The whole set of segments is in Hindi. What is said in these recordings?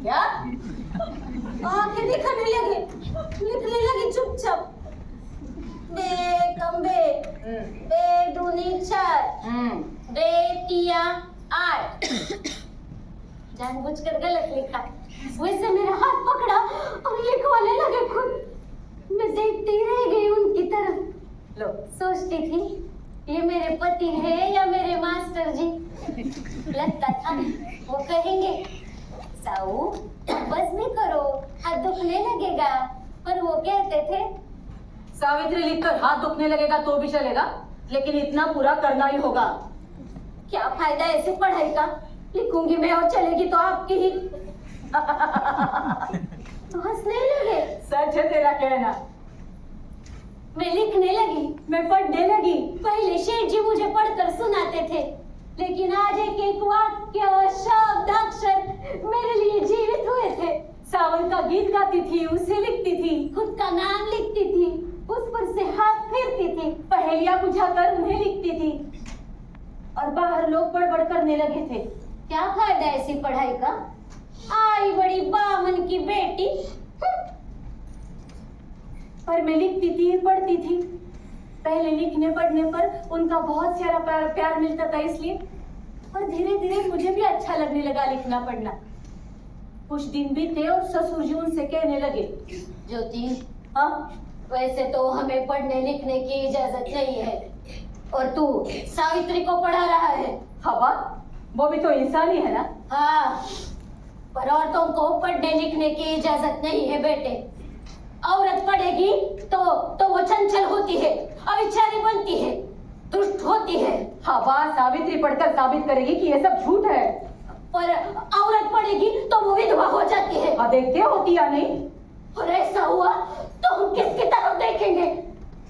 क्या? आंखें दिखने लगे, लिखने लगी चुपचाप। बे कम्बे, बे दूनी 4, बे तिया 8। जानबूझकर गलत लिखा। वैसे मेरा हाथ पकड़ा और लिखवाने लगे खुद। मैं देखती ही रह गई उनकी तरफ। लो, सोचती थी ये मेरे पति है या मेरे मास्टर जी। लगता था वो कहेंगे साऊ बस भी करो, हाथ दुखने लगेगा। पर वो कहते थे सावित्री लिखकर हाथ दुखने लगेगा तो भी चलेगा, लेकिन इतना पूरा करना ही होगा। क्या फायदा ऐसी पढ़ाई का? लिखूंगी मैं और चलेगी तो आपकी ही। तो हंसने लगे। सच है तेरा कहना। मैं लिखने लगी, मैं पढ़ने लगी। पहले शेठ जी मुझे पढ़कर सुनाते थे, लेकिन आज एक एक वाक्य, शब्द, अक्षर मेरे लिए जीवित हुए थे। सावन का गीत गाती थी, उसे लिखती थी, खुद का नाम लिखती थी, उस पर से हाथ फेरती थी, पहेलियां बुझाकर उन्हें लिखती थी, और बाहर लोग बड़बड़ करने लगे थे। क्या फायदा ऐसी पढ़ाई का? आई बड़ी बामन की बेटी। पर मैं लिखती थी, पढ़ती थी। पहले लिखने पढ़ने पर उनका बहुत सारा प्यार मिलता था, इसलिए। और धीरे धीरे मुझे भी अच्छा लगने लगा लिखना पढ़ना। कुछ दिन बीते और ससुर जी उनसे कहने लगे, ज्योति, हाँ वैसे तो हमें पढ़ने लिखने की इजाजत नहीं है, और तू सावित्री को पढ़ा रहा है। हवा, वो भी तो इंसान ही है ना। हाँ, पर औरतों को पढ़ने लिखने की इजाजत नहीं है बेटे। औरत पढ़ेगी तो वो चंचल होती है, अविचारी बनती है, दुष्ट होती है। हवा, सावित्री पढ़कर साबित करेगी कि ये सब झूठ है। पर औरत पढ़ेगी तो वो विधवा हो जाती है। हाँ, देखते होती या नहीं। और ऐसा हुआ तो हम किसकी तरफ देखेंगे?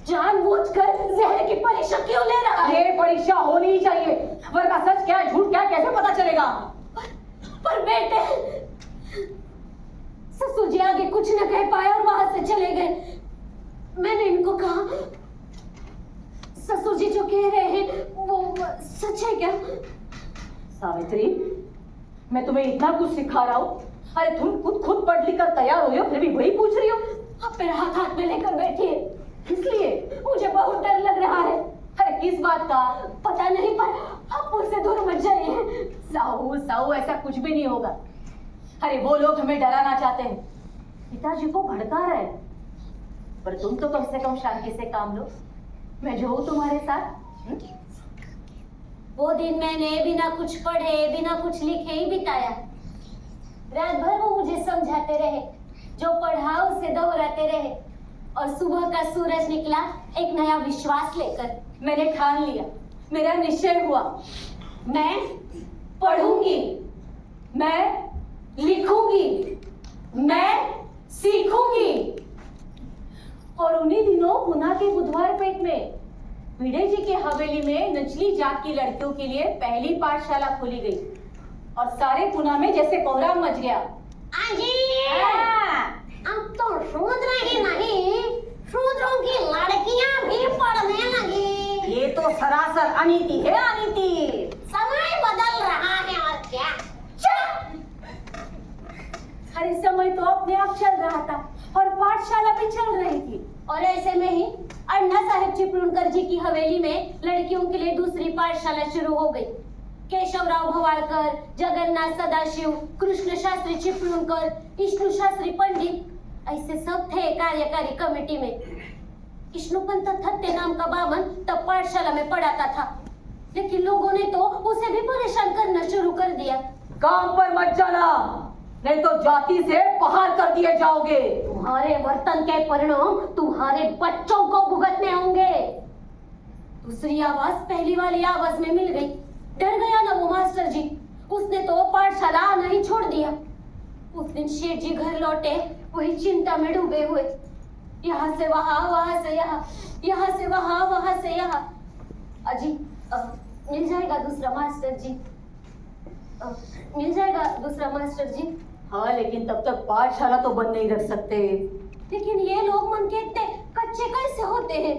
जानबूझकर जहर की परीक्षा क्यों ले रहा है? ये परीक्षा होनी ही चाहिए, वरना सच क्या है झूठ क्या है कैसे पता चलेगा? पर बेटे, ससुर जी आगे कुछ न कह पाए और वहां से चले गए। मैंने इनको कहा, ससुर जी जो कह रहे हैं वो सच है क्या? सावित्री, मैं तुम्हें इतना कुछ सिखा रहा हूँ, अरे तुम खुद पढ़ लिख कर तैयार हो, फिर भी वही पूछ रही हो। आप मेरा हाथ में लेकर बैठी है, इसलिए मुझे बहुत डर लग रहा है। अरे किस बात का? पता नहीं, पर आप मुझसे दूर मत जाइए। साहू, ऐसा कुछ भी नहीं होगा। अरे वो लोग हमें डराना चाहते हैं, पिताजी को भड़का रहे हैं, पर तुम तो कम से कम शांति से काम लो। मैं जो हूँ तुम्हारे साथ। वो दिन मैंने बिना कुछ पढ़े, बिना कुछ लिखे ही बिताया। रात भर वो मुझे समझाते रहे, जो पढ़ा उसे दोहराते रहे, और सुबह का सूरज निकला एक नया विश्वास लेकर। मैंने ठान लिया, मेरा निश्चय हुआ, मैं पढ़ूंगी, मैं लिखूंगी, मैं सीखूंगी। और उन्हीं दिनों पुणे के बुधवार पेट में भिड़े जी की हवेली में निचली जात की लड़कियों के लिए पहली पाठशाला खोली गई, और सारे पुणे में जैसे कोहराम मच गया। अब तो शूद्र ही नहीं, शूद्रों की लड़कियां भी पढ़ने लगी। ये तो सरासर अनीति है, अनीति। समय बदल रहा है और क्या। हर समय तो अपने आप चल रहा था और पाठशाला भी चल रही थी, और ऐसे में ही अण्णा साहेब चिपळूणकर जी की हवेली में लड़कियों के लिए दूसरी पाठशाला शुरू हो गई। केशवराव भवाळकर, जगन्नाथ सदाशिव, कृष्ण शास्त्री चिपळूणकर, विष्णु शास्त्री पंडित, ऐसे सब थे कार्यकारी कमेटी में। विष्णुपंत थत्ते नाम का बामन तब पाठशाला में पढ़ाता था, लेकिन लोगों ने तो उसे भी परेशान करना शुरू कर दिया। काम पर मत जाना, नहीं तो जाति से बाहर कर दिए जाओगे। तुम्हारे वर्तन के परिणाम तुम्हारे बच्चों को भुगतने होंगे। दूसरी आवाज पहली वाली आवाज में मिल गई। डर गया ना वो मास्टर जी, उसने तो पाठशाला आना ही छोड़ दिया। उस दिन शेठ जी घर लौटे वही चिंता में डूबे हुए, यहाँ से वहां, वहां से यहाँ, यहाँ से वहां, वहां से यहाँ। अजी, मिल जाएगा दूसरा मास्टर जी, मिल जाएगा दूसरा मास्टर जी। हाँ, लेकिन तब तक पाठशाला तो बंद नहीं रख सकते। लेकिन ये लोग मन के इतने कच्चे कैसे होते हैं?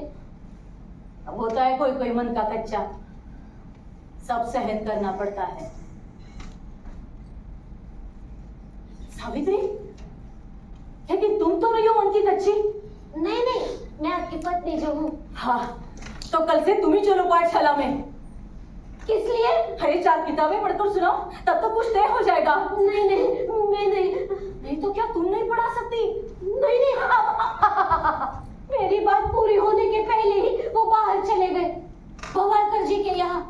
अब होता है कोई कोई मन का कच्चा, सब सहन करना पड़ता है। सावित्री, लेकिन तुम तो नहीं हो मन की कच्ची। नहीं नहीं, मैं आपकी पत्नी जो हूँ। हाँ, तो कल से तुम ही चलो पाठशाला में। किस लिए? अरे 4 किताबें पढ़कर सुनाओ, तब तो कुछ तय हो जाएगा। नहीं नहीं, मैं नहीं। नहीं तो क्या तुम नहीं पढ़ा सकती? नहीं नहीं, मेरी बात पूरी होने के पहले ही वो बाहर चले गए, भवालकर जी के यहाँ।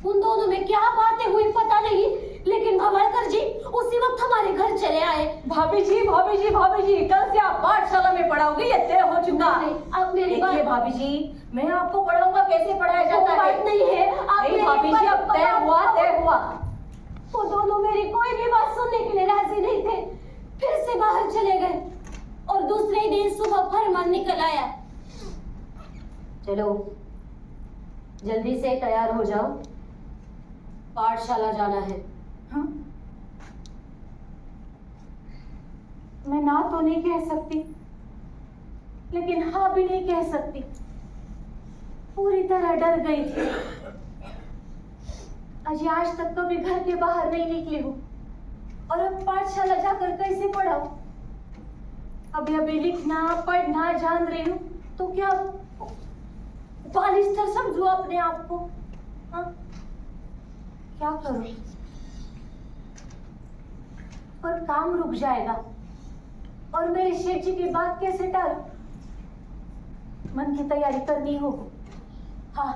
उन दोनों में क्या बातें हुई पता नहीं, लेकिन भवालकर जी उसी वक्त हमारे घर चले आए। भाभी जी, भाभी जी, भाभी जी, कल से आप पाठशाला में पढ़ाओगे, ये तय हो चुका है। अब मेरी बात। देखिए भाभी जी, मैं आपको पढ़ाऊंगा कैसे पढ़ाया जाता है। बात नहीं है, आप नहीं मेरी भाभी जी, अब तय हुआ, तय हुआ। वो दोनों मेरी कोई भी बात सुनने के लिए राजी नहीं थे, फिर से बाहर चले गए और दूसरे ही दिन सुबह फरमान निकल आया, चलो जल्दी से तैयार हो जाओ, पाठशाला जाना है। हाँ? मैं ना तो नहीं कह सकती, लेकिन हाँ भी नहीं कह सकती। पूरी तरह डर गई थी। अजी आज तक कभी घर के बाहर नहीं निकली हूँ, और अब पाठशाला जाकर कैसे पढ़ाऊं? अभी अभी लिखना पढ़ना जान रही हूँ, तो क्या बालिस्टर समझू अपने आप को? हाँ? क्या करूं? पर काम रुक जाएगा, और मेरे शेठ जी की बात कैसे टालूं? मन की तैयारी करनी होगी। हाँ,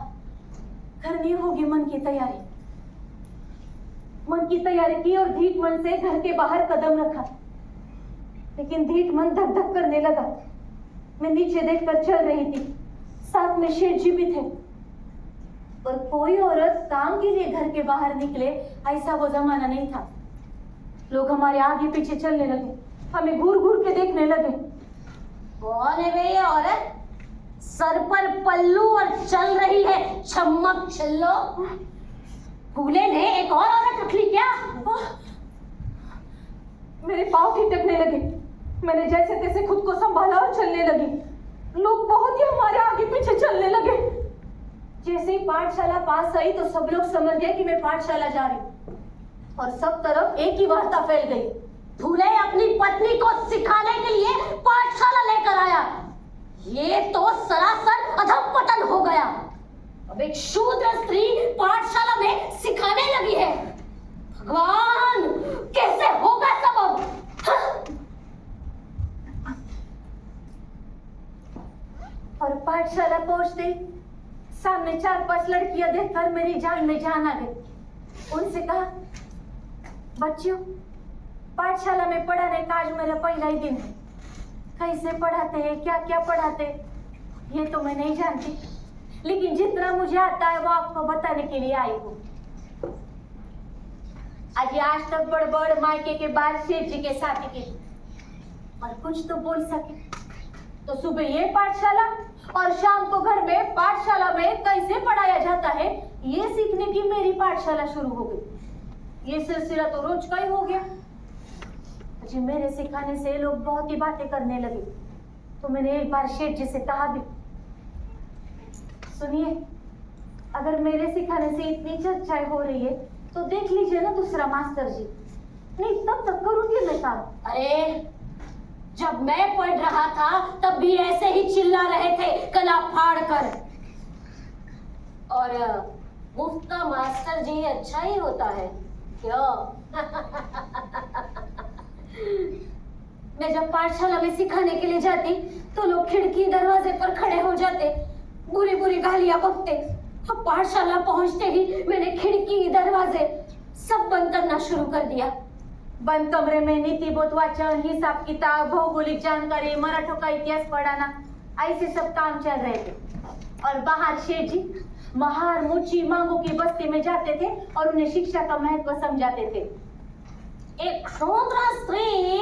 करनी होगी मन की तैयारी। मन की तैयारी की और धीट मन से घर के बाहर कदम रखा, लेकिन धीट मन धक धक करने लगा। मैं नीचे देखकर चल रही थी, साथ में शेठ जी भी थे, पर कोई औरत काम के लिए घर के बाहर निकले ऐसा वो जमाना नहीं था। लोग हमारे आगे पीछे चलने लगे, हमें घूर घूर के देखने लगे। कौन है वे ये औरत? सर पर पल्लू और चल रही है छम्मक छल्लो। फूले ने एक और औरत रख ली क्या? मेरे पाँव ठिठकने लगे। मैंने जैसे तैसे खुद को संभाला और चलने लगी। लोग बहुत ही हमारे आगे पीछे चलने लगे। जैसे ही पाठशाला पास आई तो सब लोग समझ गए कि मैं पाठशाला जा रही हूँ, और सब तरफ एक ही वार्ता फैल गई। फूले अपनी पत्नी को सिखाने के लिए पाठशाला लेकर आया, ये तो सरासर अधःपतन हो गया। अब एक शूद्र स्त्री पाठशाला में सिखाने लगी है। भगवान, कैसे होगा सब अब? हाँ? और पाठशाला पहुंचते ही सामने 4-5 लड़कियां देखकर मेरी जान में जान आ गई। उनसे कहा, बच्चियों, पाठशाला में पढ़ाने का आज मेरा पहला ही दिन है। कैसे पढ़ाते हैं, क्या क्या पढ़ाते हैं, ये तो मैं नहीं जानती, लेकिन जितना मुझे आता है वो आपको बताने के लिए आई हूँ। आज तक बड़ मायके के बाद शेठ जी के साथ की, और कुछ तो बोल सके। तो सुबह ये पाठशाला और शाम को घर में पाठशाला में कैसे पढ़ाया जाता है, ये सीखने की मेरी पाठशाला शुरू हो गई। ये सिलसिला तो रोज का ही हो गया। जी, मेरे सिखाने से लोग बहुत ही बातें करने लगे, तो मैंने एक बार शेठ जी से कहा भी, सुनिए, अगर मेरे सिखाने से इतनी चर्चाएं हो रही है तो देख लीजिए ना दूसरा मास्टर जी। नहीं, तब तक करूंगी मैं काम। अरे, जब मैं पढ़ रहा था तब भी ऐसे ही चिल्ला रहे थे गला फाड़ कर। और मुफ्त का मास्टर जी अच्छा ही होता है क्यों? मैं जब पाठशाला में सिखाने के लिए जाती तो लोग खिड़की दरवाजे पर खड़े हो जाते, बुरी बुरी गालियां बकते। अब पाठशाला पहुंचते ही मैंने खिड़की दरवाजे सब बंद करना शुरू कर दिया। बंद कमरे में नीति बोध वाचन, हिसाब किताब, भौगोलिक जानकारी, मराठों का इतिहास पढ़ाना, ऐसे सब काम चल रहे थे। और बाहर शेठ जी महार मुची मांगों की बस्ती में जाते थे और उन्हें शिक्षा का महत्व समझाते थे। एक शूद्र स्त्री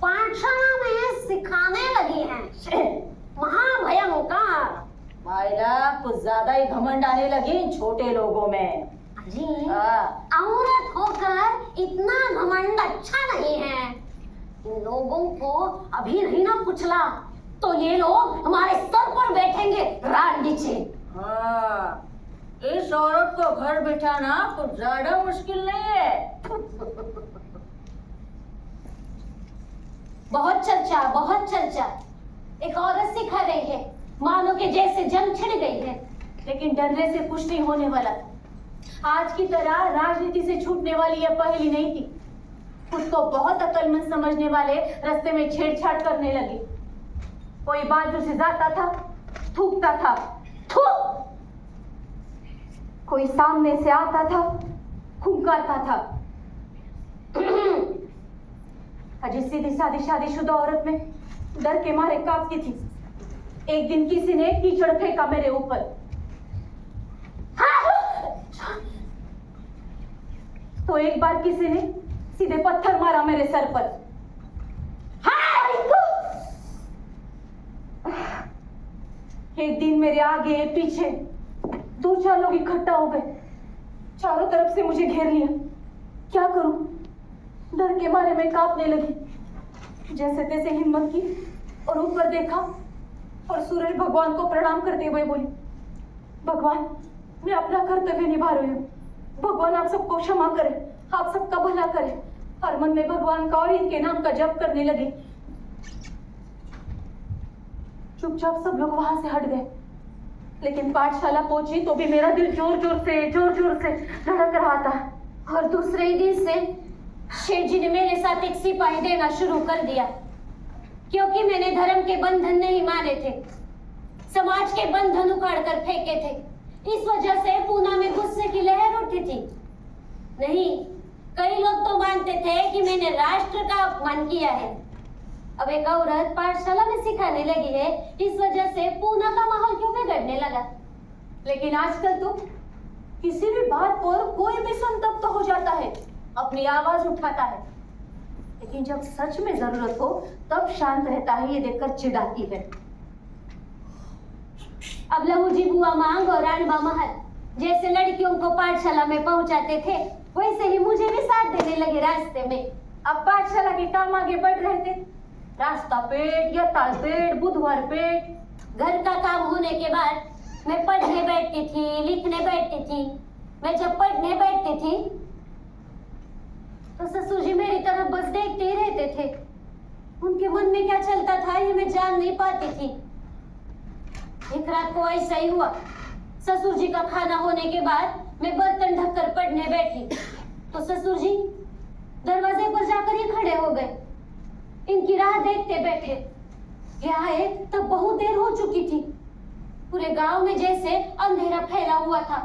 पाठशाला में सिखाने लगी है, महाभयंकर। मायरा, कुछ ज्यादा ही घमंड आने लगे इन छोटे लोगों में। जी, औरत होकर इतना घमंड अच्छा नहीं है। इन लोगों को अभी नहीं ना कुचला तो ये लोग हमारे सर पर बैठेंगे रात नीचे। हाँ, इस औरत को घर बिठाना कुछ ज्यादा मुश्किल नहीं है। बहुत चर्चा, बहुत चर्चा। एक औरत सिखा रही है, मानो कि जैसे जंग छिड़ गई है। लेकिन डरने से कुछ नहीं होने वाला। आज की तरह राजनीति से छूटने वाली यह पहेली नहीं थी। खुद को बहुत अक्लमंद समझने वाले रास्ते में छेड़छाड़ करने लगे। कोई बाजू से जाता था, थूकता था, थू। कोई सामने से आता था, हुंकारता था। अजी सीधी सादी शादीशुदा औरत में डर के मारे कांपती थी। एक दिन किसी ने कीचड़ फेंका मेरे ऊपर। तो एक बार किसी ने सीधे पत्थर मारा मेरे सर पर। एक दिन मेरे आगे पीछे 2-4 लोग इकट्ठा हो गए। चारों तरफ से मुझे घेर लिया। क्या करूं? डर के मारे मैं कांपने लगी। जैसे तैसे हिम्मत की और ऊपर देखा और सूरज भगवान को प्रणाम करते हुए बोली, भगवान, मैं अपना कर्तव्य निभा रही हूँ। भगवान आप सबको क्षमा करे, आप सबका भला करे। हर मन में भगवान का और इनके नाम का जप करने लगे। चुपचाप सब लोग वहां से हट गए। लेकिन पाठशाला पहुंची तो भी मेरा दिल जोर जोर से धड़क रहा था। और दूसरे ही दिन से शेठ जी ने मेरे साथ एक सिपाही देना शुरू कर दिया, क्योंकि मैंने धर्म के बंधन नहीं माने थे, समाज के बंधन उखाड़ कर फेंके थे। इस वजह से पूना में गुस्से की लहर उठी थी। नहीं, कई लोग तो मानते थे कि मैंने राष्ट्र का अपमान किया है। अब एक औरत पाठशाला में सिखाने लगी है, इस वजह से पूना का माहौल क्यों बिगड़ने लगा? लेकिन आजकल तो किसी भी बात पर कोई भी संतप्त हो जाता है, अपनी आवाज उठाता है। लेकिन जब सच में जरूरत हो तब शांत रहता है, ये देखकर चिढ़ाती है। अब लहू जी बुआ मांग और रानबा महल जैसे लड़कियों को पाठशाला में पहुंचाते थे, वैसे ही मुझे भी साथ देने लगे रास्ते में। अब पाठशाला के काम आगे बढ़ रहे थे। रास्ता पेट या ताल पेट, बुधवार पेट। घर का काम होने के बाद मैं पढ़ने बैठती थी, लिखने बैठती थी। मैं जब पढ़ने बैठती थी तो ससुर जी मेरी तरफ बस देखते ही रहते थे। उनके मन में क्या चलता था ये मैं जान नहीं पाती थी। एक रात को ऐसा ही हुआ। ससुर जी का खाना होने के बाद मैं बर्तन ढककर पढ़ने बैठी तो ससुर जी दरवाजे पर जाकर ही खड़े हो गए। इनकी राह देखते बैठे। ये आए तब बहुत देर हो चुकी थी। पूरे गांव में जैसे अंधेरा फैला हुआ था,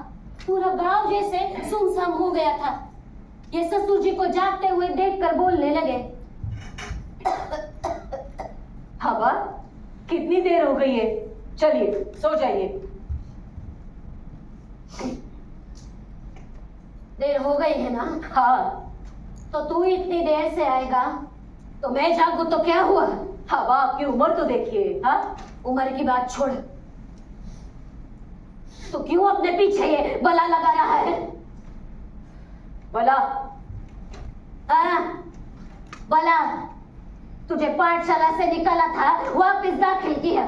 पूरा गांव जैसे सुनसान हो गया था। ये ससुर जी को जागते हुए देखकर बोलने लगे, हवा, कितनी देर हो गई है? चलिए सो जाइए। देर हो गई है ना? हाँ। तो तू इतनी देर से आएगा तो मैं जागू तो क्या हुआ? हवा, आपकी उम्र तो देखिए। हाँ, उम्र की बात छोड़, तो क्यों अपने पीछे ये बला लगा रहा है? बला? हाँ, बला। तुझे पाठशाला से निकाला था, वापस दाखिल किया।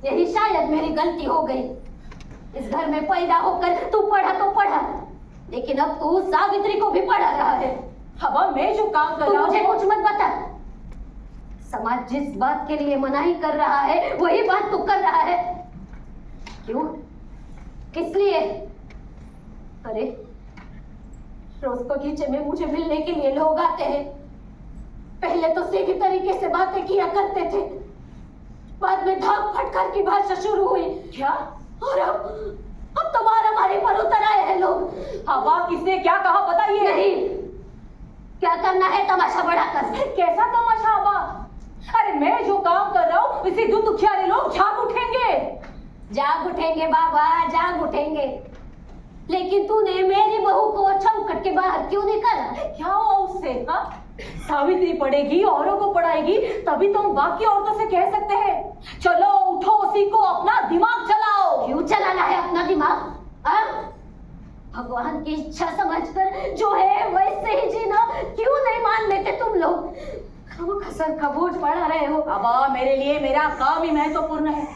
यही शायद मेरी गलती हो गई। इस घर में पैदा होकर तू पढ़ा तो पढ़ा, लेकिन अब तू सावित्री को भी पढ़ा रहा है। हवा, मैं जो काम कर रहा हूँ, मुझे कुछ मत बता। समाज जिस बात के लिए मनाही कर रहा है वही बात तू कर रहा है। क्यों? किस लिए? अरे रोज बगीचे में मुझे मिलने के लिए लोग आते हैं। पहले तो सीधी तरीके से बातें किया करते थे, बाद में धाक फटकार की भाषा शुरू हुई। क्या? और अब तो मारामारी पर उतर आए हैं लोग। हवा, किसने क्या कहा बताइए। नहीं, क्या करना है तमाशा बढ़ाकर? कैसा तमाशा हवा? अरे मैं जो काम कर रहा हूँ इसी दो दुखियारे लोग जाग उठेंगे। जाग उठेंगे बाबा, जाग उठेंगे। लेकिन तूने मेरी बहू को चौखट के बाहर क्यों निकाला? क्या हुआ उससे? हाँ, सावित्री पढ़ेगी, औरों को पढ़ाएगी, तभी तो हम बाकी औरतों से कह सकते हैं चलो उठो, सीखो, अपना दिमाग चलाओ। क्यों चलाना है अपना दिमाग? भगवान की इच्छा समझकर जो है वैसे ही जीना क्यों नहीं मान लेते तुम लोग? खसर का बोझ बढ़ा रहे हो। अब मेरे लिए मेरा काम ही महत्वपूर्ण है।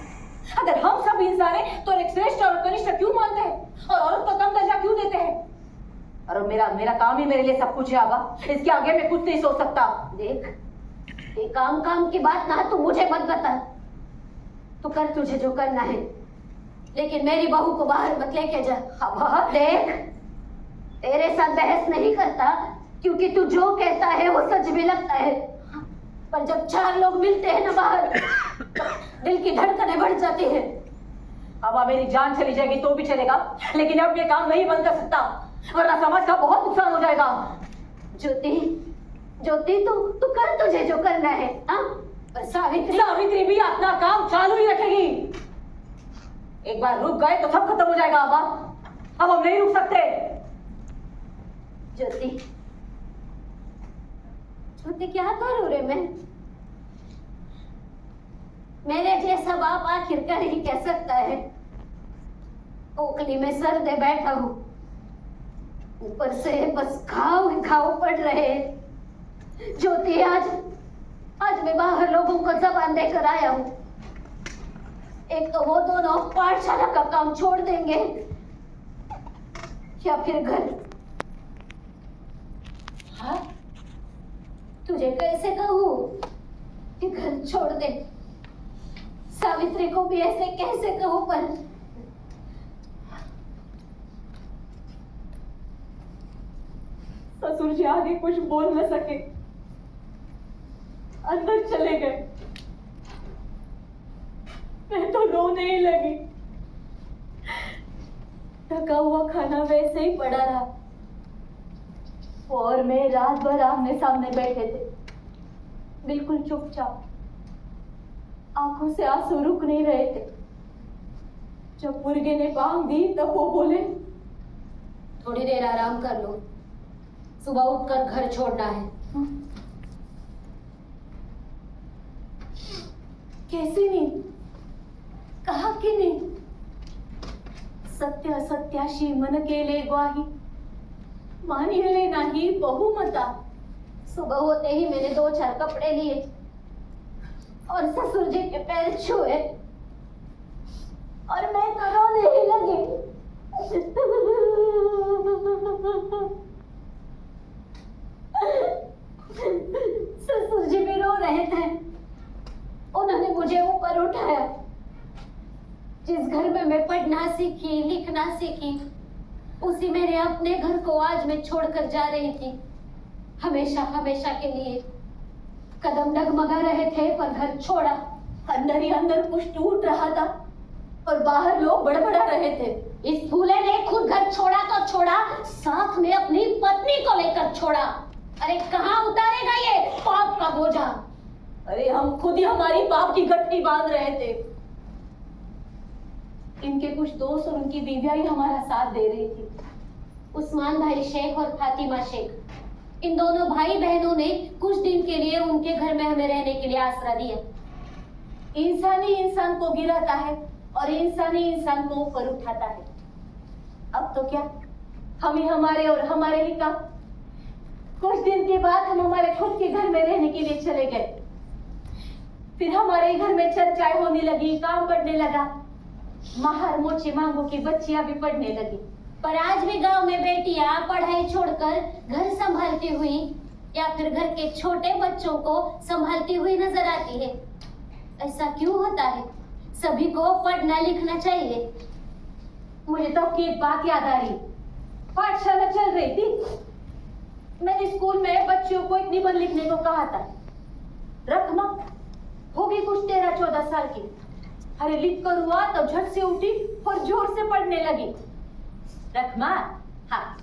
अगर हम सब इंसान हैं तो एक श्रेष्ठ और कनिष्ठ क्यों मानते हैं और औरत को कम दर्जा क्यों देते हैं? और मेरा काम ही मेरे लिए सब कुछ है। आबा, इसके आगे मैं कुछ नहीं सोच सकता। देख, ये काम काम की बात ना तू मुझे मत बता। तू कर तुझे जो करना है, लेकिन मेरी बहू को बाहर मत लेके जा। अब देख, तेरे साथ बहस नहीं करता, क्योंकि तू जो कहता है वो सच भी लगता है, पर जब चार लोग मिलते हैं ना बाहर, दिल की धड़कनें बढ़ जाती है। अब मेरी जान चली जाएगी तो भी चलेगा, लेकिन अब ये काम नहीं बंद कर सकता, वरना समाज का बहुत नुकसान हो जाएगा। ज्योति, ज्योति तू कर तुझे जो करना है। हाँ, पर सावित्री भी अपना काम चालू ही रखेगी। एक बार रुक गए तो सब खत्म हो जाएगा। अब हम नहीं रुक सकते। ज्योति, ज्योति क्या करूं रे मैं? मेरे जैसा बाप आखिर कर ही कह सकता है। ओखली में सर दे बैठा हूं, ऊपर से बस घाव घाव पड़ रहे हैं। ज्योति, आज मैं बाहर लोगों को जबान देकर आया हूं। एक तो वो दोनों पाठशाला का काम छोड़ देंगे, या फिर घर। हाँ, तुझे कैसे कहूं कि घर छोड़ दे? सावित्री को भी ऐसे कैसे कहूं? पर ससुर जी आगे कुछ बोल न सके, अंदर चले गए। मैं तो रोने ही लगी। ढका हुआ खाना वैसे ही पड़ा रहा, और मैं रात भर आमने सामने बैठे थे, बिल्कुल चुपचाप। आंखों से आंसू रुक नहीं रहे थे। जब मुर्गे ने बांग दी तब वो बोले, थोड़ी देर आराम कर लो, सुबह उठकर घर छोड़ना है। कैसी नींद? कहा कि नींद? सत्य असत्याशी मन केले ग्वाही, मानिले नाही बहुमता। सुबह होते ही मैंने 2-4 कपड़े लिए और ससुर जी के पैर छुए, और मैं तो रोने ही लगी। ससुर जी भी रो रहे थे। उन्होंने मुझे ऊपर उठाया। जिस घर में मैं पढ़ना सीखी, लिखना सीखी, उसी मेरे अपने घर को आज मैं छोड़कर जा रही थी, हमेशा हमेशा के लिए। कदम डगमगा रहे थे, पर घर छोड़ा। अंदर ही अंदर कुछ टूट रहा था, और बाहर लोग बड़बड़ा रहे थे। इस फूले ने खुद घर छोड़ा तो छोड़ा, साथ में अपनी पत्नी को लेकर छोड़ा। अरे कहाँ उतारेगा ये पाप का बोझा? अरे हम खुद ही हमारी पाप की गठरी बांध रहे थे। इनके कुछ दोस्त और उनकी बीवियां ही हमारा साथ दे रही थी। उस्मान भाई शेख और फातिमा शेख, इन दोनों भाई बहनों ने कुछ दिन के लिए उनके घर में हमें रहने के लिए आसरा दिया। इंसान ही इंसान को गिराता है, और इंसान ही इंसान को ऊपर उठाता है। अब तो क्या, हम ही हमारे और हमारे ही का। कुछ दिन के बाद हम हमारे खुद के घर में रहने के लिए चले गए। फिर हमारे घर में चर्चाएं होने लगी, काम बढ़ने लगा। महार मोचे मांगो की बच्चियां भी पढ़ने लगी। पर आज भी गांव में बेटियां पढ़ाई छोड़कर घर संभालती हुई, या फिर घर के छोटे बच्चों को संभालती हुई नजर आती है। ऐसा क्यों होता है? सभी को पढ़ना लिखना चाहिए। मुझे तो आपकी एक बात याद आ रही। पाठशाला चल रही थी, मैंने स्कूल में बच्चियों को एक निबंध लिखने को कहा था। रखमा होगी कुछ 13-14 साल की। अरे लिख कर हुआ तो झट से उठी और जोर से पढ़ने लगी। रखमा, हाँ।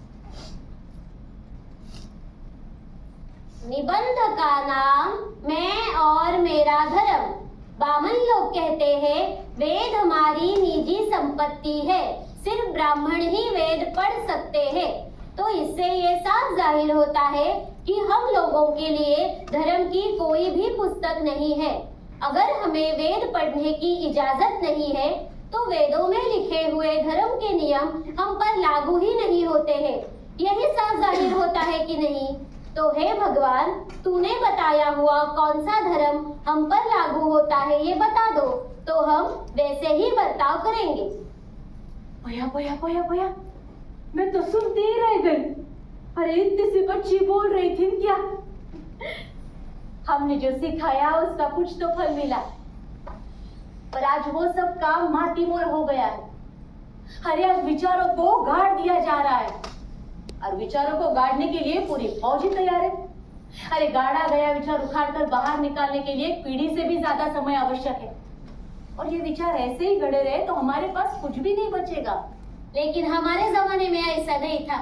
निबंध का नाम मैं और मेरा धर्म। बामन लोग कहते हैं वेद हमारी निजी संपत्ति है, सिर्फ ब्राह्मण ही वेद पढ़ सकते हैं। तो इससे ये साफ जाहिर होता है कि हम लोगों के लिए धर्म की कोई भी पुस्तक नहीं है। अगर हमें वेद पढ़ने की इजाजत नहीं है, तो वेदों में लिखे हुए धर्म के नियम हम पर लागू ही नहीं होते हैं। यही साफ जाहिर होता है कि नहीं? तो हे भगवान, तूने बताया हुआ कौन सा धर्म हम पर लागू होता है ये बता दो, तो हम वैसे ही बर्ताव करेंगे। भैया भैया भैया भैया, मैं तो सुनती ही रह गई। अरे इतनी सी बच्ची बोल रही थी क्या? हमने जो सिखाया उसका कुछ तो फल मिला, पर आज वो सब काम माटी मोर हो गया है। अरे आज विचारों को गाड़ दिया जा रहा है, और विचारों को गाड़ने के लिए पूरी फौज ही तैयार है। अरे गाड़ा गया विचार उखाड़कर बाहर निकालने के लिए एक पीढ़ी से भी ज्यादा समय आवश्यक है, और ये विचार ऐसे ही गड़े रहे तो हमारे पास कुछ भी नहीं बचेगा। लेकिन हमारे जमाने में ऐसा नहीं था।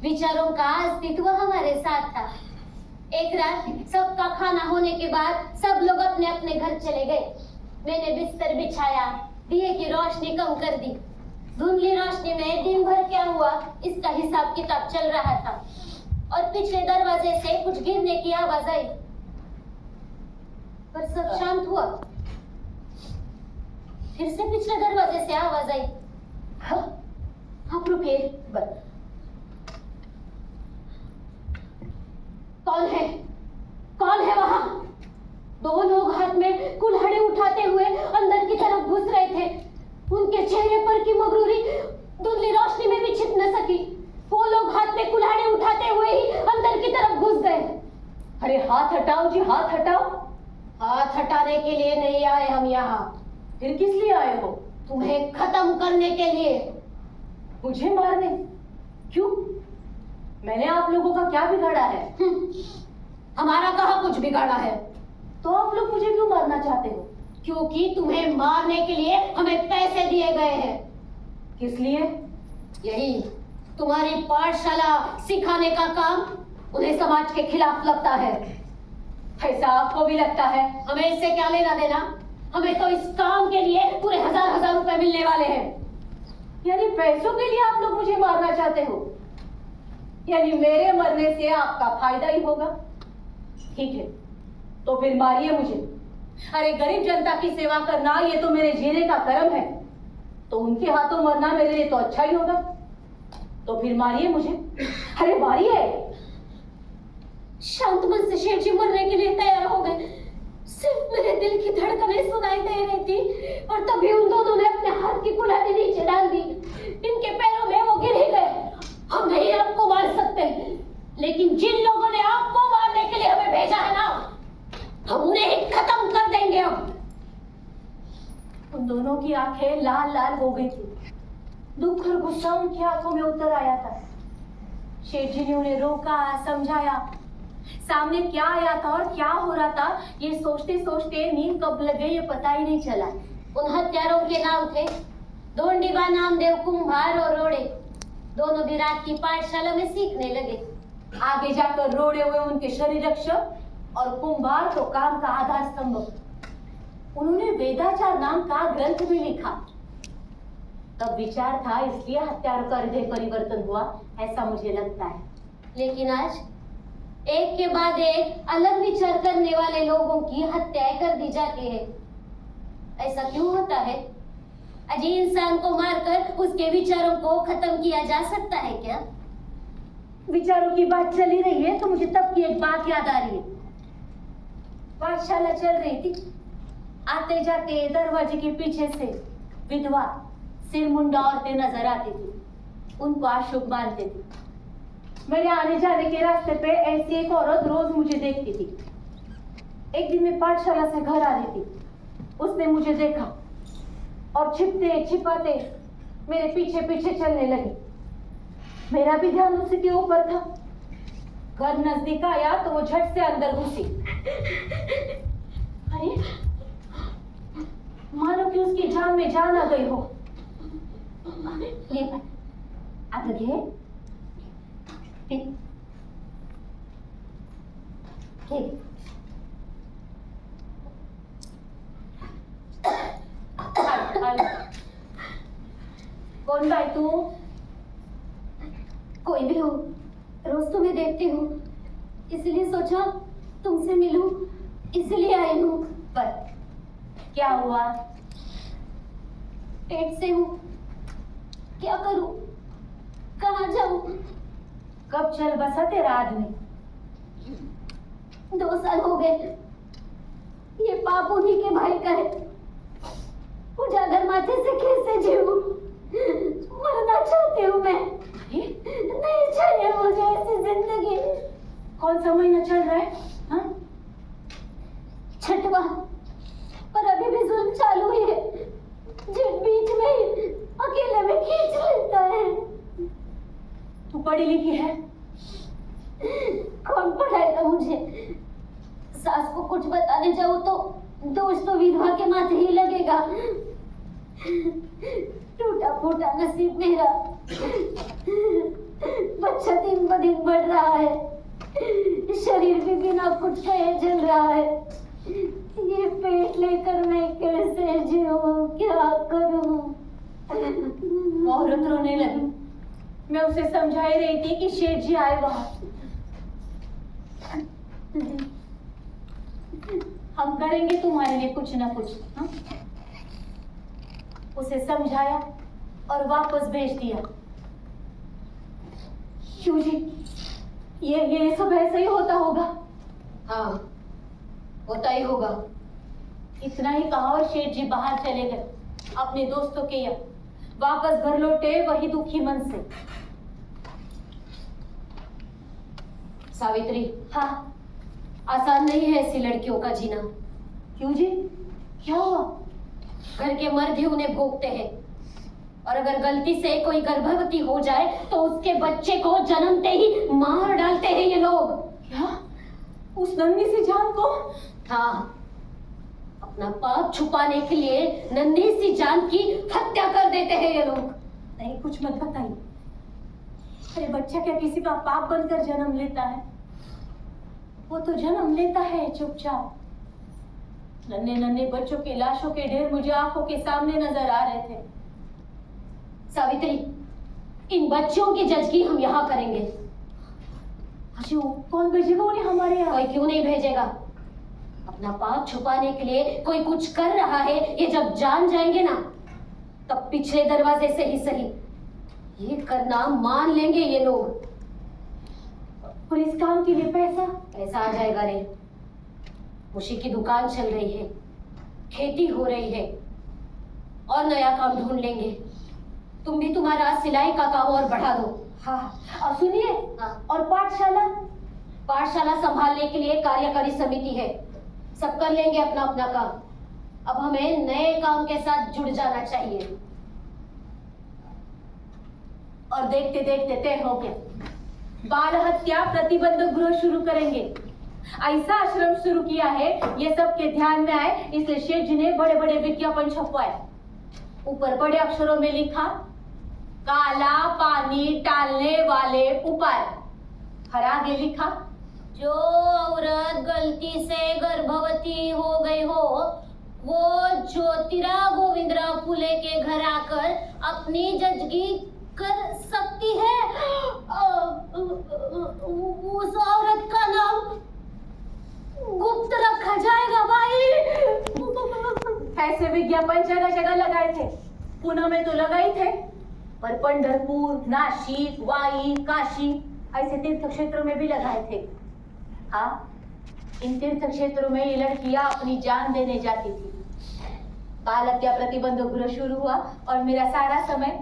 विचारों का अस्तित्व हमारे साथ था। एक रात सबका खाना होने के बाद सब लोग अपने अपने घर चले गए। मैंने बिस्तर बिछाया, दिए की रोशनी कम कर दी। धुंधली रोशनी में दिन भर क्या हुआ इसका हिसाब किताब चल रहा था, और पिछले दरवाजे से कुछ गिरने की आवाज आई, पर सब शांत हुआ। फिर से पिछले दरवाजे से आवाज आई। आप रुकिए, कौन है? कौन है वहां? दो लोग हाथ में कुल्हाड़ी उठाते हुए अंदर की तरफ घुस रहे थे। उनके चेहरे पर की मगरूरी धुंधली रोशनी में भी छिप न सकी। वो लोग हाथ में कुल्हाड़ी उठाते हुए ही अंदर की तरफ घुस गए। अरे हाथ हटाओ जी, हाथ हटाओ। हाथ हटाने के लिए नहीं आए हम यहाँ। फिर किस लिए आए हो? तुम्हें खत्म करने के लिए। मुझे मारने? क्यों? मैंने आप लोगों का क्या बिगाड़ा है? हमारा कहाँ कुछ बिगाड़ा है। तो आप लोग मुझे क्यों मारना चाहते हो? क्योंकि तुम्हें मारने के लिए हमें पैसे दिए गए हैं। किस लिए? यही तुम्हारी पाठशाला सिखाने का काम उन्हें समाज के खिलाफ लगता है। ऐसा आपको भी लगता है? हमें इससे क्या लेना देना? हमें तो इस काम के लिए पूरे हजार रुपए मिलने वाले हैं। यानी पैसों के लिए आप लोग मुझे मारना चाहते हो? यानी मेरे मरने से आपका फायदा ही होगा? ठीक है, तो फिर मारिए मुझे। अरे गरीब जनता की सेवा करना ये तो मेरे जीने का कर्म है, तो उनके हाथों मरना मेरे लिए तो अच्छा ही होगा। तो फिर मारिए मुझे। अरे मारिए। शांत मन से शेर जी मरने के लिए तैयार हो गए। सिर्फ मेरे दिल की धड़कनें सुनाई दे रही थी, और तभी उन दोनों ने अपने हाथ की कुल्हाड़ी नीचे डाल दी। इनके पैरों में वो गिर ही गए। हम नहीं आपको मार सकते, लेकिन जिन लोगों ने आपको मारने के लिए हमें भेजा है ना, हम उन्हें ही खत्म कर देंगे। अब उन दोनों की आंखें लाल लाल हो गई थी। दुख और गुस्सा उनकी आंखों में उतर आया था। शेठ जी ने उन्हें रोका, समझाया। सामने क्या आया था और क्या हो रहा था, ये सोचते सोचते नींद कब लग गई ये पता ही नहीं चला। उन हत्यारों के नाम थे धोंडीबा, नामदेव, कुंभार और रोड़े। दोनों भी रात की पाठशाला में सीखने लगे। आगे जाकर रोड़े हुए उनके शरीर रक्षक और कुंभार तो काम का आधार स्तंभ। उन्होंने वेदाचार नाम का ग्रंथ भी लिखा। तब विचार था, इसलिए हत्यारों का हृदय परिवर्तन हुआ, ऐसा मुझे लगता है। लेकिन आज एक के बाद एक अलग विचार करने वाले लोगों की हत्याएं कर दी जाती है। ऐसा क्यों होता है? अजी इंसान को मारकर उसके विचारों को खत्म किया जा सकता है क्या? विचारों की बात चली रही है तो मुझे तब की एक बात याद आ रही है। पाठशाला चल रही थी, आते जाते दरवाजे के पीछे से विधवा सिर मुंडा औरतें नजर आती थी। उनको अशुभ मानते थे। मेरे आने जाने के रास्ते पे ऐसी एक औरत रोज मुझे देखती थी। एक दिन मैं पाठशाला से घर आ रही थी, उसने मुझे देखा और छिपते छिपाते मेरे पीछे पीछे चलने लगी। मेरा भी ध्यान उसी के ऊपर था। घर नजदीक आया तो वो झट से अंदर घुसी। अरे मानो कि उसकी जान में जान आ गई हो। आगे कौन भाई तू? कोई भी हो, रोज तुम्हें देखती हूँ, इसलिए सोचा तुमसे मिलूं, इसलिए आई हूँ। पर क्या हुआ? पेट से हूँ, क्या करूं, कहाँ जाऊं? कब चल बसा तेरा आदमी? 2 साल हो गए। ये पाप उन्हीं के भाई का है। उजागर माथे से कैसे जीऊं? मरना चाहती हूँ मैं। नहीं चाहिए मुझे ऐसी जिंदगी। कौन सा महीना चल रहा है? हाँ? छठवा, पर अभी भी जुल्म चालू ही है। जिस बीच में अकेले में खींच लेता है। तू पढ़ी लिखी है? कौन पढ़ाएगा मुझे? सास को कुछ बताने जाओ तो दोष तो विधवा के माथे ही लगेगा। टूटा फूटा नसीब मेरा। बच्चा दिन ब दिन बढ़ रहा है, शरीर भी बिना कुछ कहे जल रहा है। ये पेट लेकर मैं कैसे जीऊं, क्या करूं? औरत रोने लगी। मैं उसे समझा ही रही थी कि शेठ जी आए वहां। हम करेंगे तुम्हारे लिए कुछ ना कुछ। हाँ? उसे समझाया और वापस भेज दिया। क्यों जी, ये सब ऐसा ही होता होगा। हाँ, होता ही होगा। इतना ही कहा और शेठ जी बाहर चले गए अपने दोस्तों के यहाँ। वापस घर लौटे वही दुखी मन से। सावित्री, हाँ, आसान नहीं है ऐसी लड़कियों का जीना। क्यों जी, क्या हुआ? घर के मर्द ही उन्हें भोगते हैं, और अगर गलती से कोई गर्भवती हो जाए तो उसके बच्चे को जन्मते ही मार डालते हैं ये लोग। क्या? उस नन्ही सी जान को? हाँ, अपना पाप छुपाने के लिए नन्ही सी जान की हत्या कर देते हैं ये लोग। नहीं, कुछ मत बताइए। अरे बच्चा क्या किसी का पाप बनकर जन्म लेता है? वो तो जन्म लेता है चुपचाप। नन्हे नन्हे बच्चों की लाशों के ढेर मुझे आंखों के सामने नजर आ रहे थे। सावित्री, इन बच्चों की जजगी हम यहाँ करेंगे। अच्छा, कौन भेजेगा उन्हें हमारे यहाँ? कोई क्यों नहीं भेजेगा? अपना पाप छुपाने के लिए कोई कुछ कर रहा है, ये जब जान जाएंगे ना, तब पिछले दरवाजे से ही सही ये करना मान लेंगे ये लोग। और इस काम के लिए पैसा आ जाएगा रे। उसी की दुकान चल रही है, खेती हो रही है, और नया काम ढूंढ लेंगे। तुम भी तुम्हारा सिलाई का काम और बढ़ा दो। हाँ, और सुनिए। हाँ। और पाठशाला संभालने के लिए कार्यकारी समिति है, सब कर लेंगे अपना अपना काम। अब हमें नए काम के साथ जुड़ जाना चाहिए। और देखते देखते तय हो गया, बाल हत्या प्रतिबंधक गृह शुरू करेंगे। ऐसा आश्रम शुरू किया है ये सबके ध्यान में आए, इसलिए शेठ जी ने बड़े बड़े विज्ञापन छपवाए। ऊपर बड़े अक्षरों में लिखा, काला पानी टालने वाले उपाय। और आगे लिखा, जो औरत गलती से गर्भवती हो गई हो वो ज्योतिराव गोविंदराव फुले के घर आकर अपनी जजगी कर सकती है। उस औरत का नाम गुप्त रखा जाएगा भाई। ऐसे विज्ञापन जगह जगह लगाए थे। पुणे में तो लगाए थे, पर पंढरपुर, नासिक, वाई, काशी ऐसे तीर्थ क्षेत्रों में भी लगाए थे। हाँ, इन तीर्थ क्षेत्रों में ये लड़कियां अपनी जान देने जाती थी। बाल हत्या प्रतिबंधक गृह शुरू हुआ और मेरा सारा समय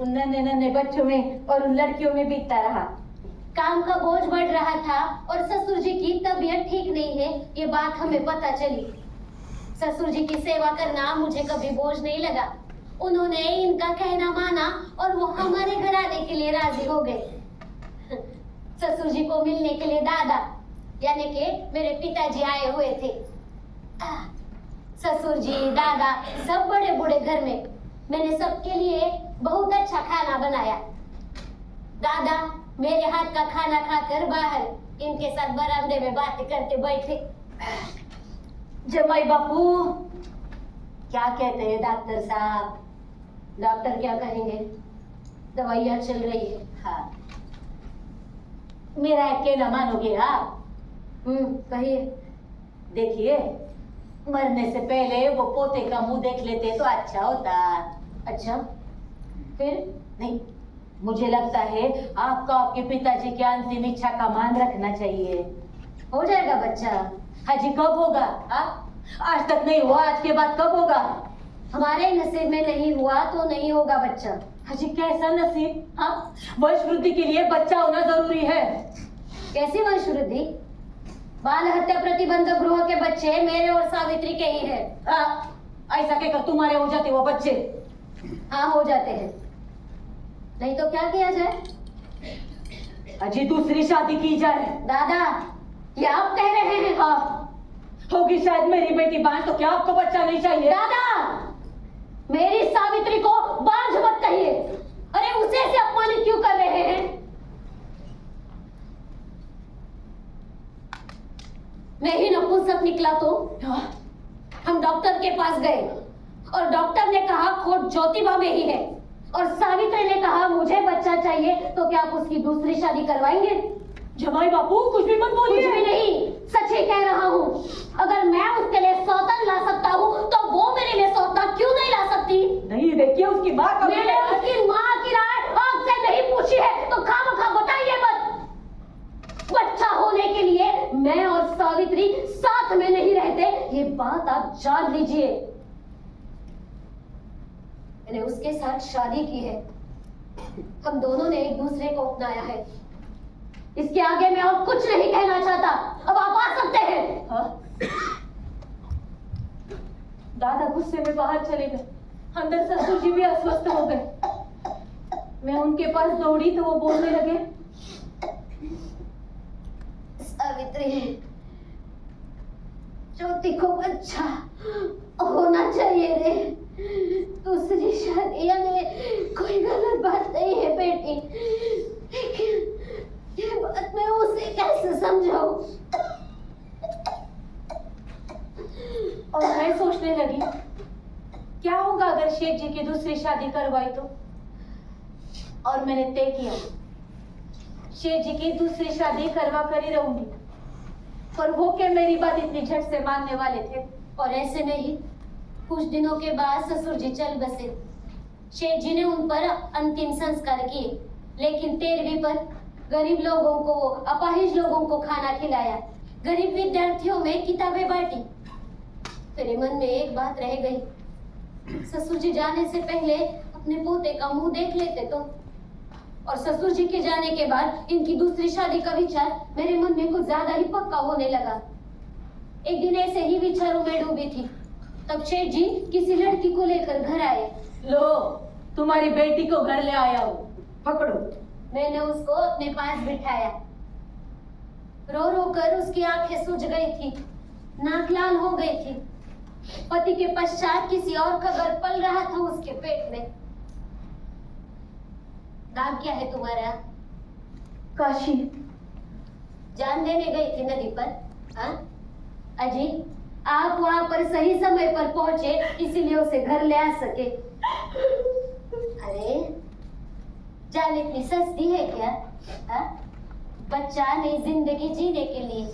उन नन्हे नन्हे बच्चों में और उन लड़कियों में बीतता रहा। काम का बोझ बढ़ रहा था और ससुर जी की तबीयत ठीक नहीं है, ये बात हमें पता चली। ससुर जी की सेवा करना मुझे कभी बोझ नहीं लगा। उन्होंने इनका कहना माना और वो हमारे घर आने के लिए राजी हो गए। ससुर जी को मिलने के लिए दादा यानी कि मेरे पिताजी आए हुए थे। ससुर जी, दादा सब बड़े बूढ़े घर में। मैंने सबके लिए बहुत अच्छा खाना बनाया। दादा मेरे हाथ का खाना खाकर बाहर इनके साथ बरामदे में बातें करते बैठे। जमाई बापू, क्या कहते हैं डॉक्टर साहब? डॉक्टर क्या कहेंगे, दवाइयाँ चल रही है। हाँ, मेरा कहना मानोगे आप? कहिए। देखिए, मरने से पहले वो पोते का मुंह देख लेते तो अच्छा होता। अच्छा, फिर? नहीं, मुझे लगता है आपको आपके पिताजी की अंतिम इच्छा का मान रखना चाहिए। हो जाएगा बच्चा। हाजी, कब होगा? आज तक नहीं हुआ, आज के बाद कब होगा? हमारे नसीब में नहीं हुआ तो नहीं होगा बच्चा। हाजी, कैसा नसीब? हाँ, वंश वृद्धि के लिए बच्चा होना जरूरी है। कैसी वंश वृद्धि? बाल हत्या प्रतिबंधक गृह के बच्चे मेरे और सावित्री के ही हैं। ऐसा कहकर तुम्हारे हो जाते वो बच्चे? हाँ, हो जाते हैं। नहीं तो क्या किया जाए? अजी दूसरी शादी की जाए। दादा, ये आप कह रहे हैं? हाँ, होगी शायद मेरी बेटी बांझ, तो क्या आपको बच्चा नहीं चाहिए? दादा, मेरी सावित्री को बांझ मत कहिए। अरे उसे ऐसे अपमानित क्यों कर रहे हैं? मैं ही नपुंसक निकला तो हम डॉक्टर के पास गए और डॉक्टर ने कहा खोट ज्योतिबा में ही है, और सावित्री ने कहा मुझे बच्चा चाहिए, तो क्या आप उसकी दूसरी शादी करवाएंगे? जमाई बापू कुछ भी मत बोलिए। कुछ भी नहीं, सच ही कह रहा हूँ। अगर मैं उसके लिए सौतन ला सकता हूँ तो वो मेरे लिए सौतन क्यों नहीं ला सकती? नहीं, देखिए उसकी माँ का मैंने उसकी माँ की राय आपसे नहीं पूछी है, तो खामखा बताइए मत। बच्चा होने के लिए मैं और सावित्री साथ में नहीं रहते, ये बात आप जान लीजिए। मैंने उसके साथ शादी की है, हम दोनों ने एक दूसरे को अपनाया है। इसके आगे मैं और कुछ नहीं कहना चाहता। अब आप आ सकते हैं। हाँ? दादा गुस्से में बाहर चले गए। अंदर ससुर जी भी अस्वस्थ हो गए। मैं उनके पास दौड़ी तो वो बोलने लगे, सावित्री, ज्योति को बच्चा होना चाहिए रे। दूसरी शादी में कोई गलत बात नहीं है बेटी, लेकिन ये बात मैं उसे कैसे समझाऊं? और मैं सोचने लगी क्या होगा अगर शेख जी की दूसरी शादी करवाई तो। और मैंने तय किया शेख जी की दूसरी शादी करवा कर ही रहूंगी। पर वो क्या मेरी बात इतनी झट से मानने वाले थे? और ऐसे में ही कुछ दिनों के बाद ससुर जी चल बसे। शेख जी ने उन पर अंतिम संस्कार किए, लेकिन 13वीं पर गरीब लोगों को, अपाहिज लोगों को खाना खिलाया, गरीब विद्यार्थियों में किताबें बांटी। मेरे मन में एक बात रह गई, ससुर जी जाने से पहले अपने पोते का मुंह देख लेते तो। और ससुर जी के जाने के बाद इनकी दूसरी शादी का विचार मेरे मन में कुछ ज्यादा ही पक्का होने लगा। एक दिन ऐसे ही विचारों में डूबी थी, तब शेठ जी किसी लड़की को लेकर घर आए। लो, तुम्हारी बेटी को घर ले आया हूँ, पकड़ो। मैंने उसको अपने पास बिठाया। रो रो कर उसकी आंखें सूज गई थी, नाक लाल हो गई थी। पति के पश्चात किसी और का गर्भ पल रहा था उसके पेट में। नाम क्या है तुम्हारा? काशी। जान देने गई थी नदी पर, हाँ? अजी, आप वहां पर सही समय पर पहुंचे, इसीलिए उसे घर ले आ सके। अरे जान इतनी सस्ती है क्या? हा? बच्चा नई जिंदगी जीने के लिए,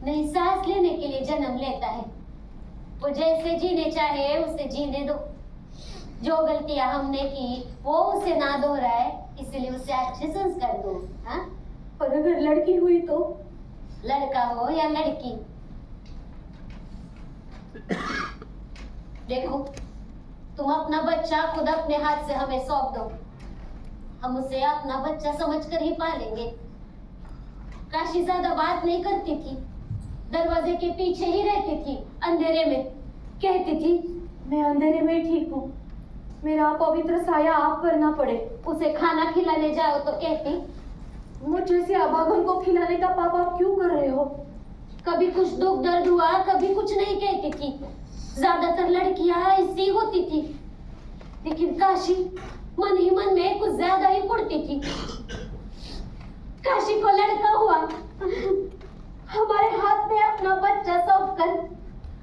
नई सांस लेने के लिए जन्म लेता है। वो जैसे जीने चाहे उसे जीने दो। जो गलतियां हमने की वो उसे ना दोहराए, इसलिए उसे अच्छे संस्कार दो। हाँ? और अगर लड़की हुई तो? लड़का हो या लड़की, देखो तुम अपना बच्चा खुद अपने हाथ से हमें सौंप दो, हम उसे अपना बच्चा समझकर ही पालेंगे। काशी ज्यादा बात नहीं करती थी, दरवाजे के पीछे ही रहती थी, अंधेरे में। कहती थी मैं अंधेरे में ठीक हूँ, मेरा पवित्र साया आप पर ना पड़े। उसे खाना खिलाने जाओ तो कहती मुझ जैसे अभागन को खिलाने का पाप आप क्यों कर रहे हो? कभी कुछ दुख दर्द हुआ, कभी कुछ नहीं कहती थी। ज्यादातर लड़कियां ऐसी होती थी, लेकिन काशी मन ही मन में कुछ ज्यादा ही कुड़ती थी। काशी को लड़का हुआ, हमारे हाथ में अपना बच्चा सौंपकर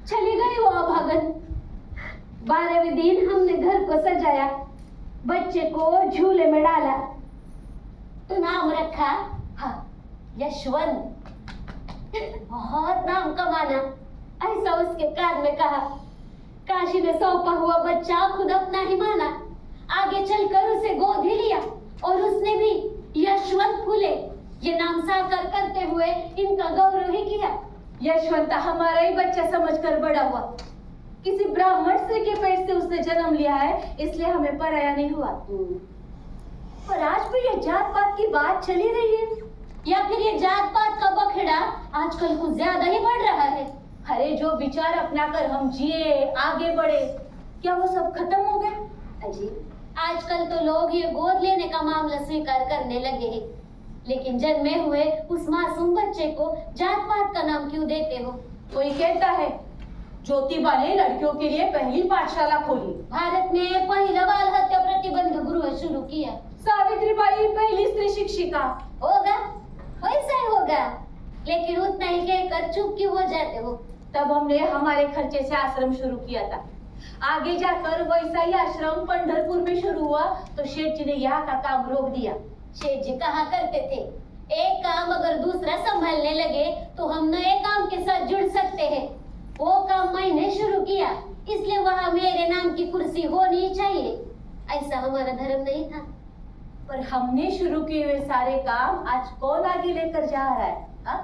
चली गई वो अभागन। 12वें दिन हमने घर को सजाया, बच्चे को झूले में डाला, नाम रखा यशवंत। बहुत नाम कमाना, ऐसा उसके कान में कहा। काशी ने सौंपा हुआ बच्चा खुद अपना ही माना, आगे चलकर उसे गोद ही लिया और उसने भी यशवंत फूले ये नाम साकार करते हुए इनका गौरव ही किया। यशवंत हमारा ही बच्चा समझकर बड़ा हुआ। किसी ब्राह्मण स्त्री के पेट से उसने जन्म लिया है, इसलिए हमें पराया नहीं हुआ। पर आज भी ये जात पात की बात चली रही है। या फिर ये जात पात का बखेड़ा आजकल कुछ ज्यादा ही बढ़ रहा है? अरे जो विचार अपनाकर हम जिए, आगे बढ़े, क्या वो सब खत्म हो गए? अजी, आजकल तो लोग ये गोद लेने का मामला स्वीकार करने लगे हैं, लेकिन जन्मे हुए उस मासूम बच्चे को जात पात का नाम क्यों देते हो? कोई कहता है ज्योतिबा ने लड़कियों के लिए पहली पाठशाला खोली, भारत में पहला बाल हत्या प्रतिबंध गृह शुरू किया, सावित्रीबाई पहली स्त्री शिक्षिका। होगा वैसा ही होगा, लेकिन उतना ही कहकर चुप क्यों हो जाते हो? तब हमने हमारे खर्चे से आश्रम शुरू किया था। आगे जाकर वैसा ही आश्रम पंढरपुर में शुरू हुआ तो शेठ जी ने यहाँ का काम रोक दिया। शेठ जी कहा करते थे, एक काम अगर दूसरा संभालने लगे तो हम नए काम के साथ जुड़ सकते हैं। वो काम मैंने शुरू किया, इसलिए वहाँ मेरे नाम की कुर्सी होनी चाहिए। ऐसा हमारा धर्म नहीं था। पर हमने शुरू किए हुए सारे काम आज कौन आगे लेकर जा रहा है? हा?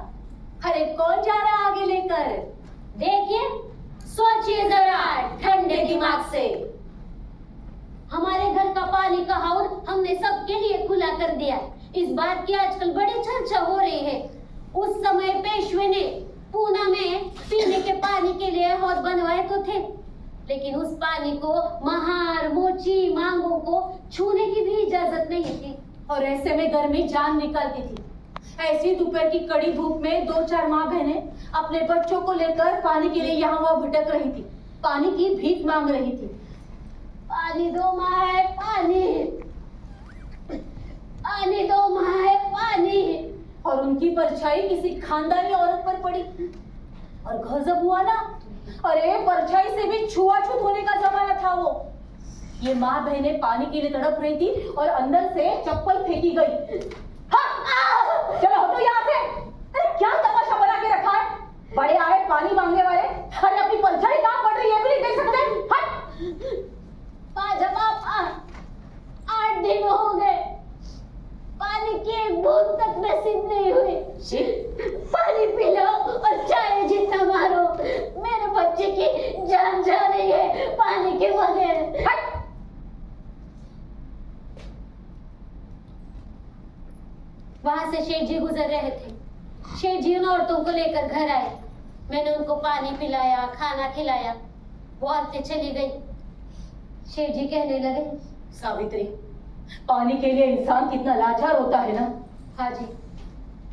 अरे कौन जा रहा है आगे लेकर? देखिए, सोचिए जरा ठंडे दिमाग से। हमारे घर का पानी का हौद हमने सबके लिए खुला कर दिया। इस बात की आजकल बड़ी चर्चा हो रही है। उस समय पेशवे ने पूना में पीने के पानी के लिए हौद बनवाए तो थे, लेकिन उस पानी को महार, मोची, मांगों को छूने की भी इजाजत नहीं थी। और ऐसे में गर्मी जान निकलती थी। ऐसी दोपहर की कड़ी धूप में 2-4 माँ बहनें अपने बच्चों को लेकर पानी के लिए यहाँ वहाँ भटक रही थी, पानी की भीख मांग रही थी। पानी दो माए पानी, पानी दो माए पानी। और उनकी परछाई किसी खानदानी औरत पर पड़ी और गजब हुआ ना। अरे परछाई से भी छुआछूत होने का जमाना था वो। ये माँ बहनें पानी के लिए तड़प रही थी और अंदर से चप्पल फेंकी गई। चलो हटो यहाँ से। अरे क्या तमाशा बना के रखा है? बड़े आए पानी मांगने वाले, अरे अपनी परछाई कहाँ पड़ रही है भी नहीं देख सकते? हट। पापा 8 दिन हो गए, पानी की एक बूंद तक नसीब नहीं हुई। पानी पिलाओ और चाहे जितना मारो, मेरे बच्चे की जान जा रही है पानी के बगैर। वहां से शेठ जी गुजर रहे थे। शेठ जी उन औरतों को लेकर घर आए। मैंने उनको पानी पिलाया, खाना खिलाया। वो औरतें चली गई। शेठ जी कहने लगे, सावित्री, पानी के लिए इंसान कितना लाचार होता है ना। हाँ जी,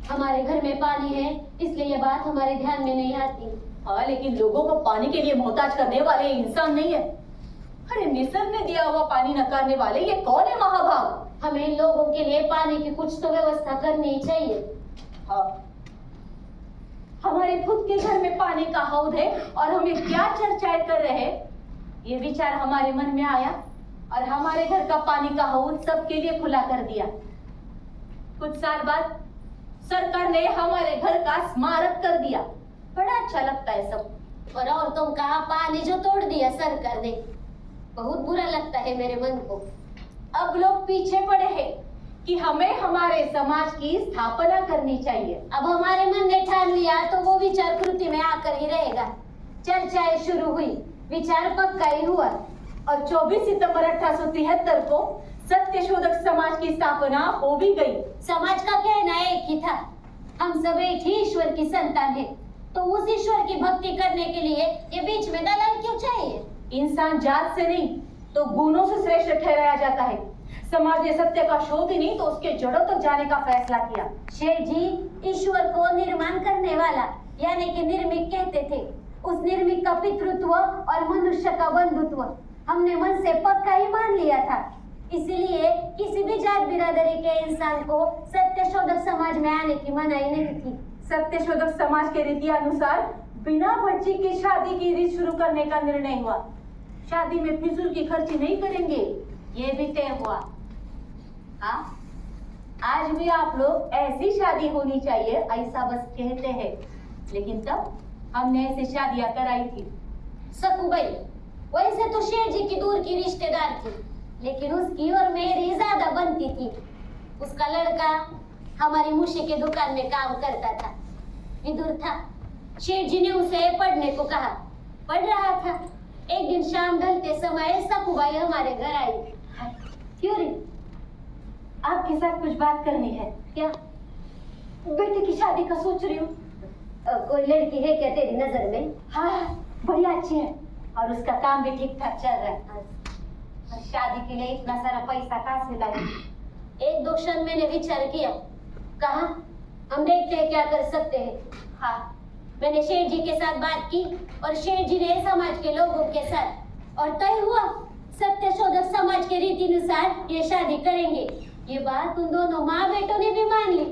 हमारे घर में पानी है, इसलिए ये बात हमारे ध्यान में नहीं आती। हाँ, लेकिन लोगों को पानी के लिए मोहताज करने वाले इंसान नहीं है। अरे निसर्ग ने दिया हुआ पानी नकारने वाले ये कौन है महाभाग? हमें लोगों के लिए पानी की कुछ तो व्यवस्था करनी चाहिए। हाँ, हमारे खुद के घर में पानी का हौद है और हम ये क्या चर्चाएं कर रहे हैं। ये विचार हमारे मन में आया और हमारे घर का पानी का हौद सबके लिए खुला कर दिया। कुछ साल बाद सरकार ने हमारे घर का स्मारक कर दिया। बड़ा अच्छा लगता है सब। और औरतों का पानी जो तोड़ दिया सरकार ने, बहुत बुरा लगता है मेरे मन को। अब लोग पीछे पड़े हैं कि हमें हमारे समाज की स्थापना करनी चाहिए। अब हमारे मन ने ठान लिया तो वो विचार कृति में आकर ही रहेगा। चर्चाएं शुरू हुई, विचार पक्का ही हुआ और 24 सितंबर 1873 को सत्यशोधक समाज की स्थापना हो भी गई। समाज का कहना एक ही था, हम सब एक ही ईश्वर की संतान है, तो उस ईश्वर की भक्ति करने के लिए ये बीच में दलाल क्यों चाहिए? इंसान जात से नहीं तो गुणों से श्रेष्ठ ठहराया जाता है। समाज ने सत्य का शोध ही नहीं तो उसके जड़ों तक जाने का फैसला किया। शेठ जी ईश्वर को निर्माण करने वाला यानी कि निर्मिक कहते थे। उस निर्मिक का पितृत्व और मनुष्य का बंधुत्व हमने मन से पक्का ही मान लिया था। इसलिए किसी भी जात बिरादरी के इंसान को सत्यशोधक समाज में आने की मनाही नहीं थी। सत्यशोधक समाज के रीति अनुसार बिना बच्ची की शादी की रीत शुरू करने का निर्णय हुआ। शादी में फिजूल की खर्ची नहीं करेंगे, ये भी तय हुआ। हाँ, आज भी आप लोग ऐसी शादी होनी चाहिए ऐसा बस कहते हैं, लेकिन तब हमने ऐसी शादियां कराई थी। सकूबाई वैसे तो शेठ जी की दूर की रिश्तेदार थी, लेकिन उसकी और मेरी ज्यादा बनती थी। उसका लड़का हमारी मुशी के दुकान में काम करता था, विदुर था। शेठ जी ने उसे पढ़ने को कहा, पढ़ रहा था। एक दिन शाम ढलते समय सकूबाई हमारे घर आई। क्यों रे? आपके साथ कुछ बात करनी है। क्या? बेटे की शादी का सोच रही हूँ। कोई लड़की है क्या तेरी नजर में? हाँ, बढ़िया अच्छी है और उसका काम भी ठीक ठाक चल रहा है। और शादी के लिए इतना सारा पैसा कहाँ से लाए? एक दो क्षण मैंने विचार किया, कहा हम देखते हैं क्या कर सकते हैं। हाँ, मैंने शेठ जी के साथ बात की और शेठ जी ने समाज के लोगों के साथ, और तय हुआ सत्यशोधक समाज के रीति अनुसार ये शादी करेंगे। ये बात उन दोनों माँ बेटों ने भी मान ली।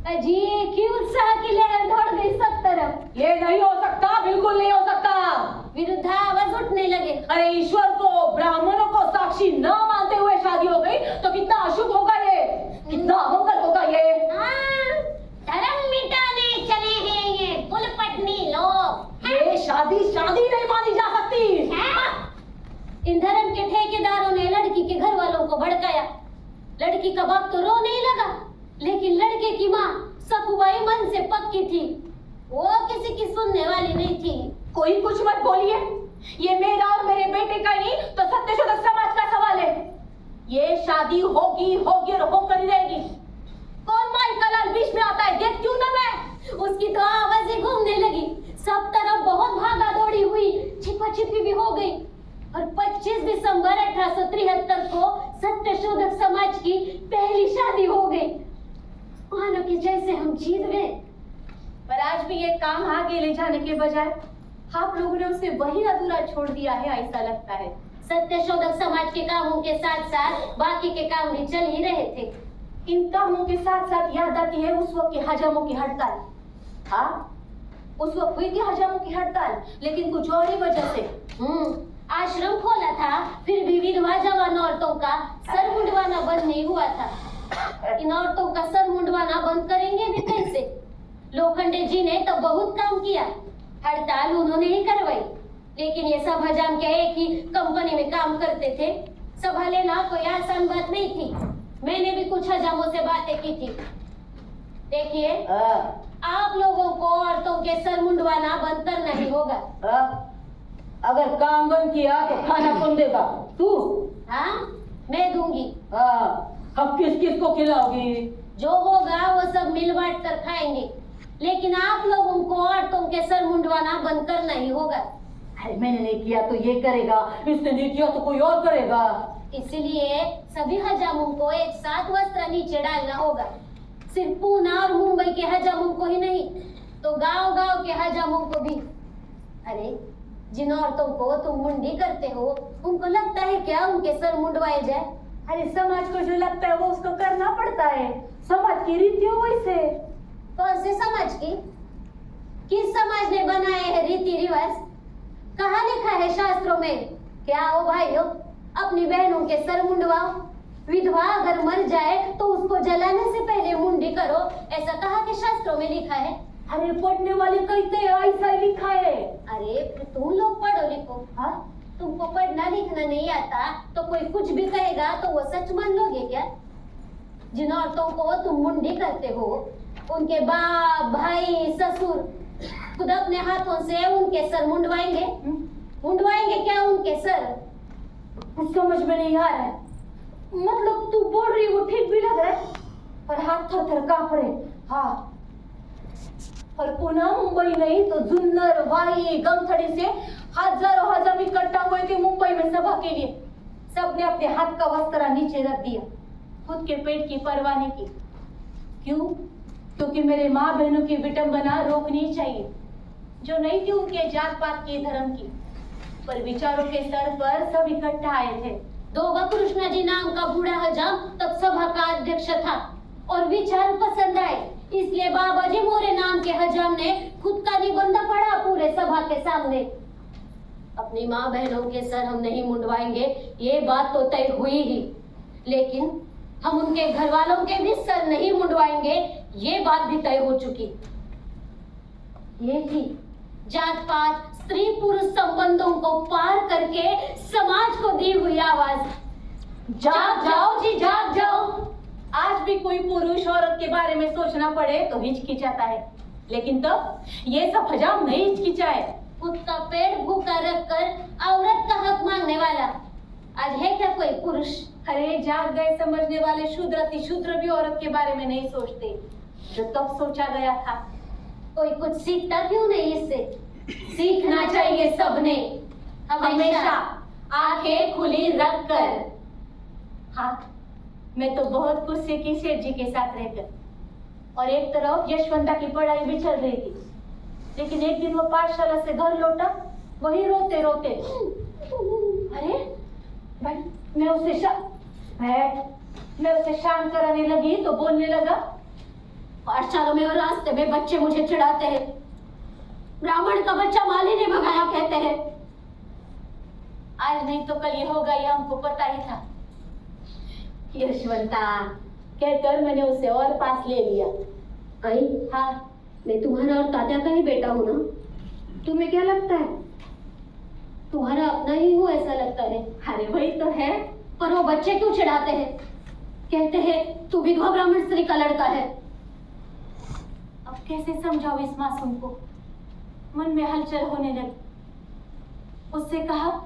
अजी की उत्साह की लहर दौड़ गई सब तरफ। ये नहीं हो सकता, बिल्कुल नहीं हो सकता। विरुद्धावाज उठने लगे। अरे ईश्वर को, ब्राह्मणों को साक्षी न मानते हुए शादी हो गई तो कितना अशुभ होगा ये, कितना अमंगल होगा ये। हाँ, धर्म मिटाने चले हैं ये कुलपटनी लोग। ये शादी नहीं मानी जा सकती। इन धर्म के ठेकेदारों ने लड़की के घर वालों को भड़काया। लड़की का बाप तो रोने ही लगा, लेकिन लड़के की माँ सकुबाई मन से पक्की थी, वो किसी की सुनने वाली नहीं थी। कोई कुछ मत बोलिए, ये मेरा और मेरे बेटे का नहीं तो सत्यशोधक समाज का सवाल है। ये शादी होगी होगी और होकर ही रहेगी। कौन माई का लाल बीच में आता है, देखती हूँ ना मैं। उसकी तो आवाजें घूमने लगी, सब तरफ बहुत भागा दौड़ी हुई, छिपा छिपी भी हो गई। और 25 दिसंबर 1873 को सत्यशोधक समाज की पहली शादी हो गई। मानो कि जैसे हम जीत गए। पर आज भी ये काम आगे ले जाने के बजाय आप लोगों ने उसे वही अधूरा छोड़ दिया है, ऐसा लगता है। सत्यशोधक समाज के कामों के साथ साथ बाकी के काम भी चल ही रहे थे। इन कामों के साथ साथ याद आती है उस वक्त की हजामों की हड़ताल। हाँ, उस वक्त हुई थी हजामों की हड़ताल, लेकिन कुछ और ही वजह से। आश्रम खोला था, फिर भी विधवा जवान औरतों का सर मुंडवाना बंद नहीं हुआ था। इन औरतों का सर मुंडवाना बंद करेंगे भी कैसे? लोखंडे जी ने तो बहुत काम किया, हड़ताल उन्होंने ही करवाई, लेकिन ये सब हजाम क्या एक ही कंपनी में काम करते थे। सभा लेना कोई आसान बात नहीं थी। मैंने भी कुछ हजामों से बातें की थी। देखिए, आप लोगों को औरतों के सर मुंडवाना बंद करना ही होगा। अगर काम बंद किया तो खाना कौन देगा? तू? हाँ, मैं दूंगी। अब किस को खिलाओगी? जो होगा वो सब मिल बांट कर खाएंगे, लेकिन आप लोगों को औरतों के सर मुंडवाना बंद करना ही होगा। अरे मैंने नहीं किया तो ये करेगा, इसने नहीं किया तो कोई और करेगा। इसलिए सभी हजामों को एक साथ वस्त्र नीचे डालना होगा। सिर्फ पूना और मुंबई के हजामों को ही नहीं, तो गांव-गांव के हजामों को भी। अरे जिन औरतों को तुम मुंडी करते हो, उनको लगता है क्या उनके सर मुंडवाए जाए? अरे समाज को जो लगता है वो उसको करना पड़ता है। समाज की रीति हो वैसे। कौन से समाज की? किस समाज ने बनाए हैं रीति रिवाज? कहाँ लिखा है शास्त्रों में? क्या हो भाइयों, अपनी बहनों के सर मुंडवाओ। विधवा अगर मर जाए तो उसको जलाने से पहले मुंडी करो, ऐसा कहा के शास्त्रों में लिखा है। अरे पढ़ने वाले कहते हैं ऐसा ही लिखा है। अरे तुम लोग पढ़ो लिखो। हाँ, तुमको पढ़ना लिखना नहीं आता तो कोई कुछ भी कहेगा तो वो सच मान लोगे क्या? जिन औरतों को तुम मुंडी करते हो, उनके बाप, भाई, ससुर खुद अपने हाथों से उनके सर मुंडवाएंगे। मुंडवाएंगे क्या उनके सर? कुछ समझ में नहीं आ रहा है। मतलब तू बोल रही वो ठीक भी लग रहा है, पर हाथ थर-थर कांप रहे। हाँ, और पुनः मुंबई नहीं तो जुन्नर, वाई, गमथड़ी से हजारों हजाम इकट्ठा हुए थे मुंबई में सभा के लिए। सबने अपने हाथ का वस्त्र नीचे रख दिया, खुद के पेट की परवाह नहीं की। क्यों? क्योंकि मेरे माँ बहनों की विटंबना रोकनी चाहिए, जो नहीं थी उनके जात पात की, धर्म की। पर विचारों के स्तर पर सब इकट्ठा आए थे। दोगा कृष्णा जी नाम का बूढ़ा हजाम तब सभा का अध्यक्ष था और विचार पसंद आए, इसलिए बाबाजी मोरे नाम के हजाम ने खुद का निबंध पढ़ा पूरे सभा के सामने। अपनी माँ बहनों के सर हम नहीं मुंडवाएंगे, ये बात तो तय हुई ही, लेकिन हम उनके घर वालों के भी सर नहीं मुंडवाएंगे, ये बात भी तय हो चुकी। ये थी जात पात, स्त्री पुरुष संबंधों को पार करके समाज को दी हुई आवाज। जाग जाओ जी, जाग जाओ। आज भी कोई पुरुष औरत के बारे में सोचना पड़े तो हिचकिचाता है, लेकिन तब ये सब हजाम नहीं हिचकिचाए। खुद का पेट भूखा रखकर औरत का हक मांगने वाला आज है क्या कोई पुरुष? अरे जाग गए समझने वाले शूद्र अति शूद्र भी औरत के बारे में नहीं सोचते। जो तब सोचा गया था। कोई कुछ सीखता क्यों नहीं इससे? सीखना चाहिए सबने, हमेशा आंखें खुली रखकर। हाँ, मैं तो बहुत कुछ सीखी सेठ जी के साथ रहकर। और एक तरफ यशवंता की पढ़ाई भी चल रही थी, लेकिन एक दिन वो पाठशाला से घर लौटा, वही रोते रोते। अरे भाई, मैं उसे शांत कराने लगी तो बोलने लगा, पाठशाला में और रास्ते में बच्चे मुझे चिढ़ाते हैं। ब्राह्मण का बच्चा माली ने भगाया कहते हैं। आज नहीं तो कल ये होगा, ये हमको पता ही था। यशवंता कहकर मैंने उसे और पास ले लिया। आई, हाँ, मैं तुम्हारा और तात्या का ही बेटा हूँ ना? तुम्हें क्या लगता है? तुम्हारा अपना ही हूँ ऐसा लगता है। अरे वही तो है। पर वो बच्चे क्यों चिढ़ाते हैं? कहते हैं तू विधवा ब्राह्मण स्त्री का लड़का है। अब कैसे समझाओ इस मासूम को? मन में हलचल होने लगी। उससे कहा,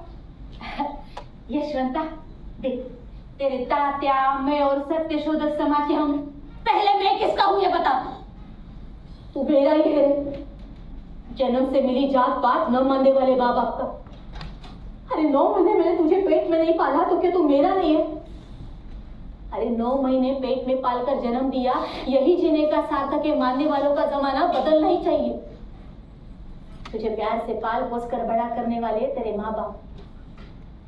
यशवंता देख, तेरे तात्या, मैं और सत्यशोधक समाज के हम। पहले मैं किसका हूँ ये बता। तू मेरा ही है, जन्म से मिली जात पात न मानने वाले माँ बाप का। अरे 9 महीने मैंने तुझे पेट में नहीं पाला तो क्या तू मेरा नहीं है? अरे 9 महीने पेट में पालकर जन्म दिया, यही जीने का सार्थक है। मानने वालों का जमाना बदलना ही चाहिए। तुझे प्यार से पाल पोस कर बड़ा करने वाले तेरे माँ बाप,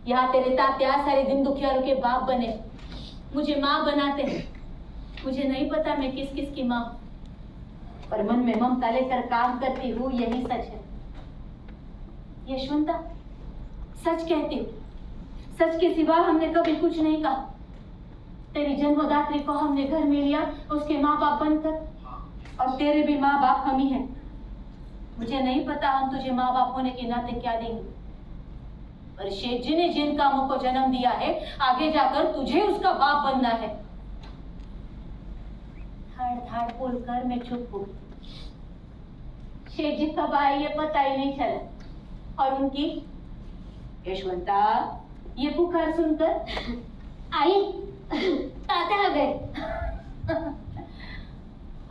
यहाँ तेरे तात्या सारे दिन दुखियारों के बाप बने, मुझे माँ बनाते हैं। मुझे नहीं पता मैं किस किस की माँ, पर मन में ममता लेकर काम करती हूँ, यही सच है। यशवंता, सच कहती हूँ, सच के सिवा हमने कभी कुछ नहीं कहा। तेरी जन्मदात्री को हमने घर में लिया, उसके माँ बाप बनकर, और तेरे भी माँ बाप हम ही हैं। मुझे नहीं पता हम तुझे माँ बाप होने के नाते क्या देंगे, पर शेठ जी ने जिन कामों को जन्म दिया है, आगे जाकर तुझे उसका बाप बनना है। धाड़ धाड़ बोलकर मैं चुप हो गई। शेठ जी कब आए ये पता ही नहीं चला, और उनकी यशवंता ये पुकार सुनकर आई, तात्या आ गए।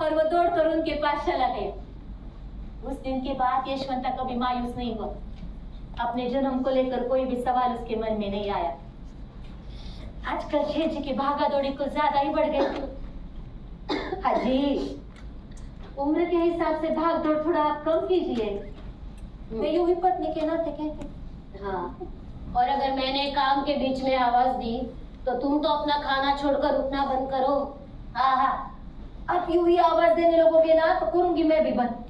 और वो दौड़कर उनके पास चला गया। उस दिन के बाद यशवंता कभी मायूस नहीं हुआ। अपने जन्म को लेकर कोई भी सवाल उसके मन में नहीं आया। आजकल शेठ जी की भागा दौड़ी कुछ ज्यादा ही बढ़ गई। हाजी, उम्र के हिसाब से भाग दौड़ थोड़ा आप कम कीजिए। मैं यूं ही पत्नी के नाते कहती। हाँ, और अगर मैंने काम के बीच में आवाज दी तो तुम तो अपना खाना छोड़कर उठना बंद करो। हाँ हाँ, अब यूं ही आवाज देने लोगोगे ना तो करूंगी मैं भी बंद।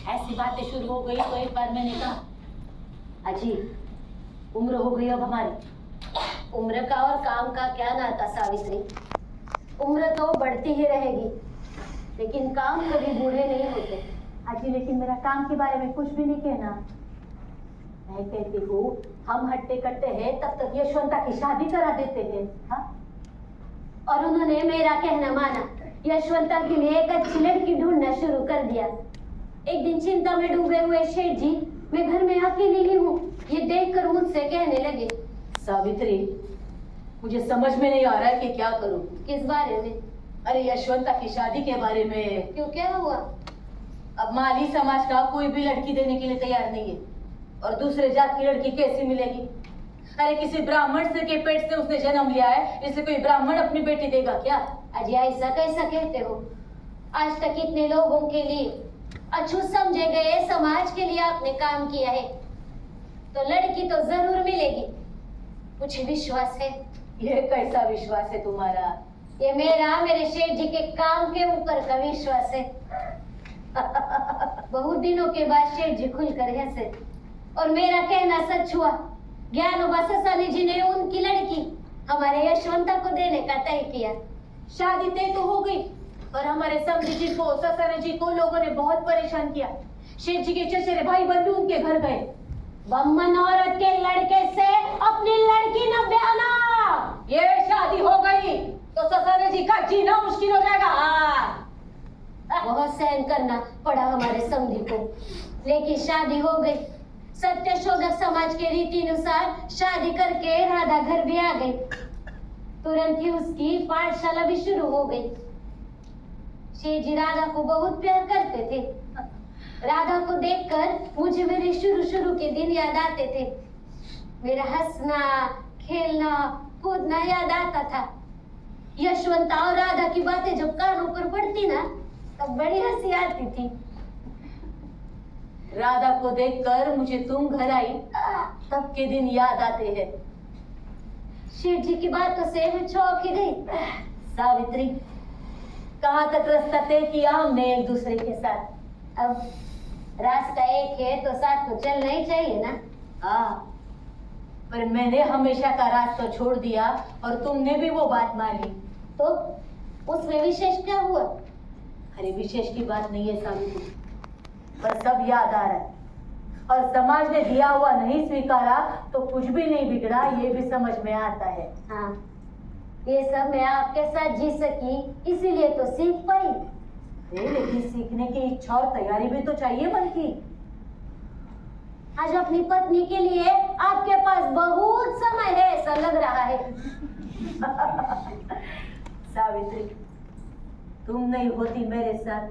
ऐसी बातें शुरू हो गई तो एक बार मैंने कहा, अजी उम्र हो गई अब हमारी। उम्र का और काम का क्या नाता सावित्री? उम्र तो बढ़ती ही रहेगी, लेकिन काम कभी बूढ़े नहीं होते। अजी, लेकिन मेरा काम के बारे में कुछ भी नहीं कहना। मैं कहती हूँ हम हट्टे कट्टे हैं, तब तक यशवंता की शादी करा देते हैं। हाँ? और उन्होंने मेरा कहना माना, यशवंता के लिए एक अच्छी लड़की ढूंढना शुरू कर दिया। एक दिन चिंता में डूबे हुए शेठ जी, मैं घर में अकेली ही हूँ, ये देखकर मुझसे कहने लगे, सावित्री मुझे समझ में नहीं आ रहा है कि क्या करूँ। किस बारे में? अरे यशवंता की शादी के बारे में। क्यों, क्या हुआ? अब माली समाज का कोई भी लड़की देने के लिए तैयार नहीं है, और दूसरे जात की लड़की कैसी मिलेगी? अरे किसी ब्राह्मण से के पेट से उसने जन्म लिया है, इसलिए कोई ब्राह्मण अपनी बेटी देगा क्या? अजय, ऐसा कैसा कहते हो? आज तक इतने लोगों के लिए, अछूत समझे गए समाज के लिए आपने काम किया है, तो लड़की तो जरूर मिलेगी, मुझे विश्वास है। ये कैसा विश्वास है तुम्हारा? ये मेरे शेठ जी के काम के ऊपर का विश्वास है। बहुत दिनों के बाद शेठ जी खुलकर हंसे, और मेरा कहना सच हुआ। ज्ञानोबा ससानी जी ने उनकी लड़की हमारे यशवंता को देने का तय किया। शादी तय तो हो गई, और हमारे समधी जी को, ससानी जी को लोगों ने बहुत परेशान किया। शेठ जी के चचेरे भाई बंधु उनके घर गए। बम्मन औरत के लड़के से अपनी लड़की न ब्याना। ये शादी हो गई तो ससानी जी का जीना मुश्किल हो जाएगा। बहुत सहन करना पड़ा हमारे समधी को, लेकिन शादी हो गई। सत्यशोधक समाज के रीति अनुसार शादी करके राधा घर भी आ गई। तुरंत ही उसकी पाठशाला भी शुरू हो गई। शेठ जी राधा को बहुत प्यार करते थे। राधा को देखकर मुझे मेरे शुरू शुरू के दिन याद आते थे। मेरा हंसना, खेलना, कूदना याद आता था। यशवंता और राधा की बातें जब कानों पर पड़ती ना, तब बड़ी हंसी आती थी। राधा को देखकर मुझे तुम घर आई, तब के दिन याद आते हैं। शेठ जी की बातों से मैं चौंक ही गई। सावित्री, कहाँ तक रास्ता तय किया हमने एक दूसरे के साथ? अब रास्ता एक है तो साथ तो चलना ही चाहिए ना। हाँ, पर मैंने हमेशा का रास्ता छोड़ दिया और तुमने भी वो बात मानी। तो उसमें विशेष क्या हुआ? अरे विशेष की बात नहीं है सावित्री, पर सब याद आ रहा है। और समाज ने दिया हुआ नहीं स्वीकारा तो कुछ भी नहीं बिगड़ा, ये भी समझ में आता है। हाँ, ये सब मैं आपके साथ जी सकी, इसीलिए तो सीख पाई। लेकिन सीखने की इच्छा और तैयारी भी तो चाहिए मन की। आज अपनी पत्नी के लिए आपके पास बहुत समय है, ऐसा लग रहा है। सावित्री, तुम नहीं होती मेरे साथ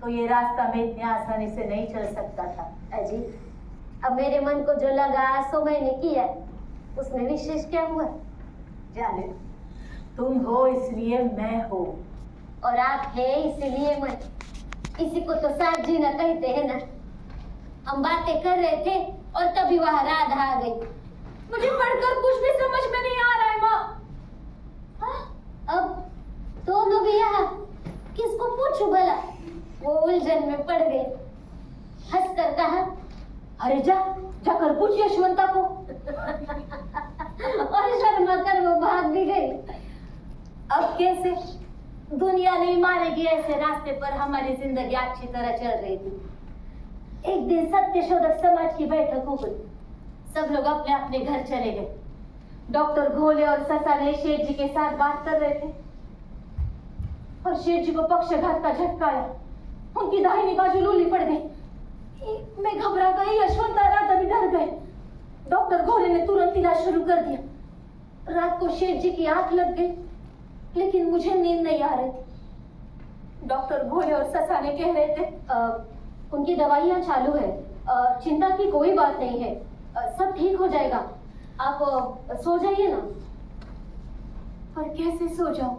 तो ये रास्ता मैं इतनी आसानी से नहीं चल सकता था। अजी, अब मेरे मन को जो लगा सो मैंने किया, उसमें विशेष क्या हुआ? जाने, तुम हो इसलिए मैं हो, और आप है इसलिए मैं। इसी को तो साथ जीना कहते हैं ना। हम बातें कर रहे थे और तभी वहां राधा आ गई। मुझे पढ़कर कुछ भी समझ में नहीं आ रहा है माँ। अब दोनों भी यहाँ, किसको पूछूं भला? वो उलझन में पड़ गई। हंसकर कहा, अरे जाकर पूछ यशवंता को। और शर्मा कर वो भाग भी गई। अब कैसे? दुनिया नहीं मारेगी ऐसे रास्ते पर हमारी जिंदगी अच्छी तरह चल रही थी। एक दिन सत्यशोधक समाज की बैठक हो गई। सब लोग अपने अपने घर चले गए। डॉक्टर घोले और ससा ने शेठ जी के साथ बात कर रहे थे और शेठ जी को पक्षाघात का झटका आया। उनकी दाहिनी बाजू लूली पड़ गई। मैं घबरा गई, यशवंत और राधा भी डर गए। डॉक्टर घोले ने तुरंत इलाज शुरू कर दिया। रात को शेठ जी की आंख लग गई, लेकिन मुझे नींद नहीं आ रही। डॉक्टर घोले और ससा ने कह रहे थे उनकी दवाइयाँ चालू है, चिंता की कोई बात नहीं है, सब ठीक हो जाएगा, आप सो जाइए ना। पर कैसे सो जाऊं?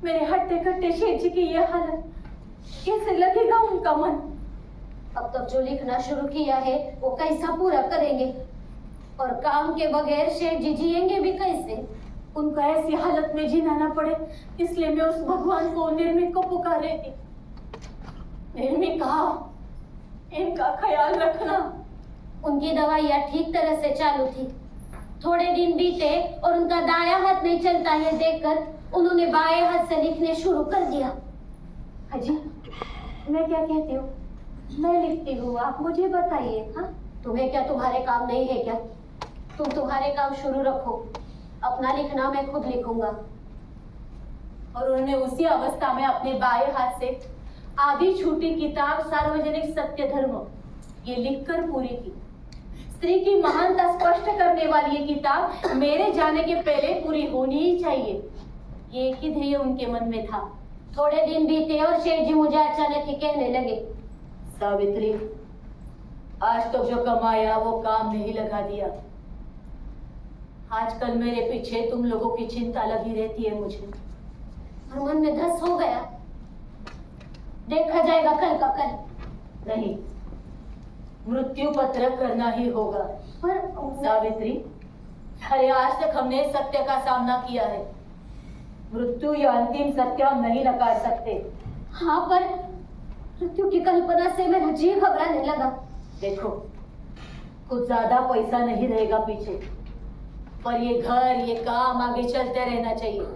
मेरे हट्टे कट्टे शेठ जी की ये हालत, कैसे लगेगा उनका मन? अब तक जो लिखना शुरू किया है वो कैसा पूरा करेंगे? और काम के बगैर शेठ जी जिएंगे भी कैसे? उनको ऐसी हालत में जीना ना पड़े, इसलिए मैं उस भगवान को, निर्मिक को पुकार रही थी। निर्मिका, इनका ख्याल रखना। उनकी दवाइयाँ ठीक तरह से चालू थी। थोड़े दिन बीते और उनका दायां हाथ नहीं चलता है देखकर उन्होंने बाएं हाथ से लिखने शुरू कर दिया। अजी, मैं क्या कहती हूँ? मैं लिखती हूँ, आप मुझे बताइए। हाँ, तुम्हें क्या तुम्हारे काम नहीं है क्या? तुम तुम्हारे काम शुरू रखो, अपना लिखना मैं खुद लिखूंगा। और उन्होंने उसी अवस्था में अपने बाएं हाथ से आधी छूटी किताब सार्वजनिक सत्य धर्म ये लिखकर पूरी की। स्त्री की महानता स्पष्ट करने वाली ये किताब मेरे जाने के पहले पूरी होनी ही चाहिए, ये एक ही ध्येय उनके मन में था। थोड़े दिन बीते और शेठ जी मुझे अचानक ही कहने लगे, सावित्री, आज तक जो कमाया वो काम नहीं लगा दिया। आजकल मेरे पीछे तुम लोगों की चिंता लगी रहती है मुझे। और मन में धस हो गया, देखा जाएगा कल का कल। नहीं, मृत्यु पत्र करना ही होगा। पर सावित्री, अरे आज तक हमने सत्य का सामना किया है। मृत्यु या अंतिम सत्य हम नहीं नकार सकते। हाँ, पर मृत्यु की कल्पना से मेरा जी घबराने लगा। देखो, कुछ ज्यादा पैसा नहीं रहेगा पीछे, पर ये घर, ये काम आगे चलते रहना चाहिए।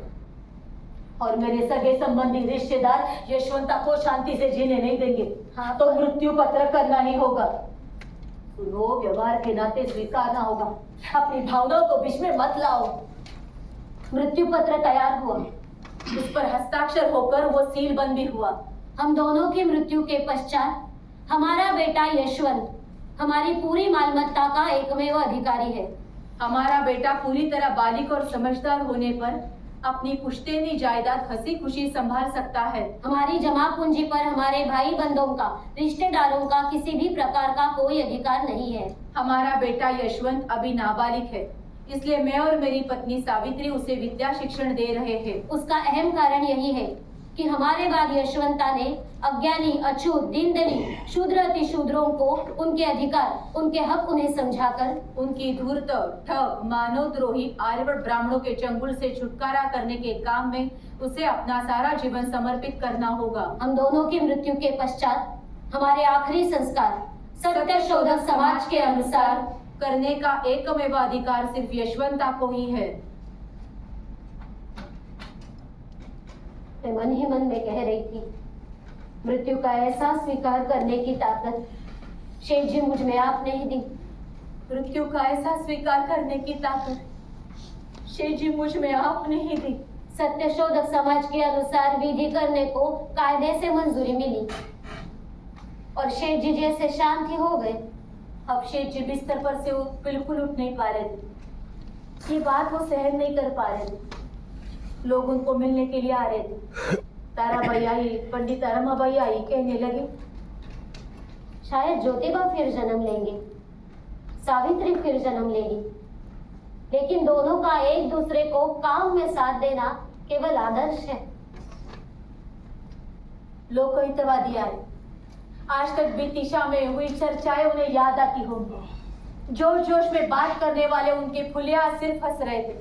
और मेरे सगे संबंधी रिश्तेदार यशवंता को शांति से जीने नहीं देंगे। हाँ, तो मृत्यु पत्र करना ही होगा। सुनो, व्यवहार के नाते स्वीकारना होगा। अपनी भावनाओं को बीच में मत लाओ। मृत्यु पत्र तैयार हुआ, उस पर हस्ताक्षर होकर वो सील बंद भी हुआ। हम दोनों की मृत्यु के पश्चात हमारा बेटा यशवंत हमारी पूरी मालमत्ता का एकमेव अधिकारी है। हमारा बेटा पूरी तरह बालिग और समझदार होने पर अपनी पुश्तैनी जायदाद हंसी खुशी संभाल सकता है। हमारी जमा पूंजी पर हमारे भाई बंधुओं का, रिश्तेदारों का किसी भी प्रकार का कोई अधिकार नहीं है। हमारा बेटा यशवंत अभी नाबालिग है, इसलिए मैं और मेरी पत्नी सावित्री उसे विद्या शिक्षण दे रहे हैं। उसका अहम कारण यही है कि हमारे बाद यशवंता ने अज्ञानी, अछूत, दीनदली, शूद्र अति शूद्रों को उनके अधिकार, उनके हक उन्हें समझाकर उनकी धूर्त, ठग, मानवद्रोही आर्यभट्ट ब्राह्मणों के चंगुल से छुटकारा करने के काम में उसे अपना सारा जीवन समर्पित करना होगा। हम दोनों की मृत्यु के पश्चात हमारे आखिरी संस्कार सत्य शोधक समाज के अनुसार करने का एकमेव अधिकार सिर्फ यशवंता को ही है। मैं मन ही मन में कह रही थी, मृत्यु का एहसास स्वीकार करने की ताकत शेठ जी मुझ में आपने ही दी। मृत्यु का एहसास स्वीकार करने की ताकत शेठ जी मुझ में आपने ही दी। सत्य शोधक समाज के अनुसार विधि करने को कायदे से मंजूरी मिली और शेठ जी जैसे शांति हो गए। अब शेठ जी बिस्तर पर से बिल्कुल उठ नहीं पा रहे थे। ये बात वो सहन नहीं कर पा रहे थे। लोग उनको मिलने के लिए आ रहे थे। ताराबाई आई, पंडित रमाबाई आई, कहने लगे शायद ज्योतिबा फिर जन्म लेंगे, सावित्री फिर जन्म लेगी, लेकिन दोनों का एक दूसरे को काम में साथ देना केवल आदर्श है। लोग हितवादी आए। आज तक बीती शाम में हुई चर्चाएं उन्हें याद आती होंगी। जोश जोश में बात करने वाले उनके फुलिया सिर्फ हंस रहे थे।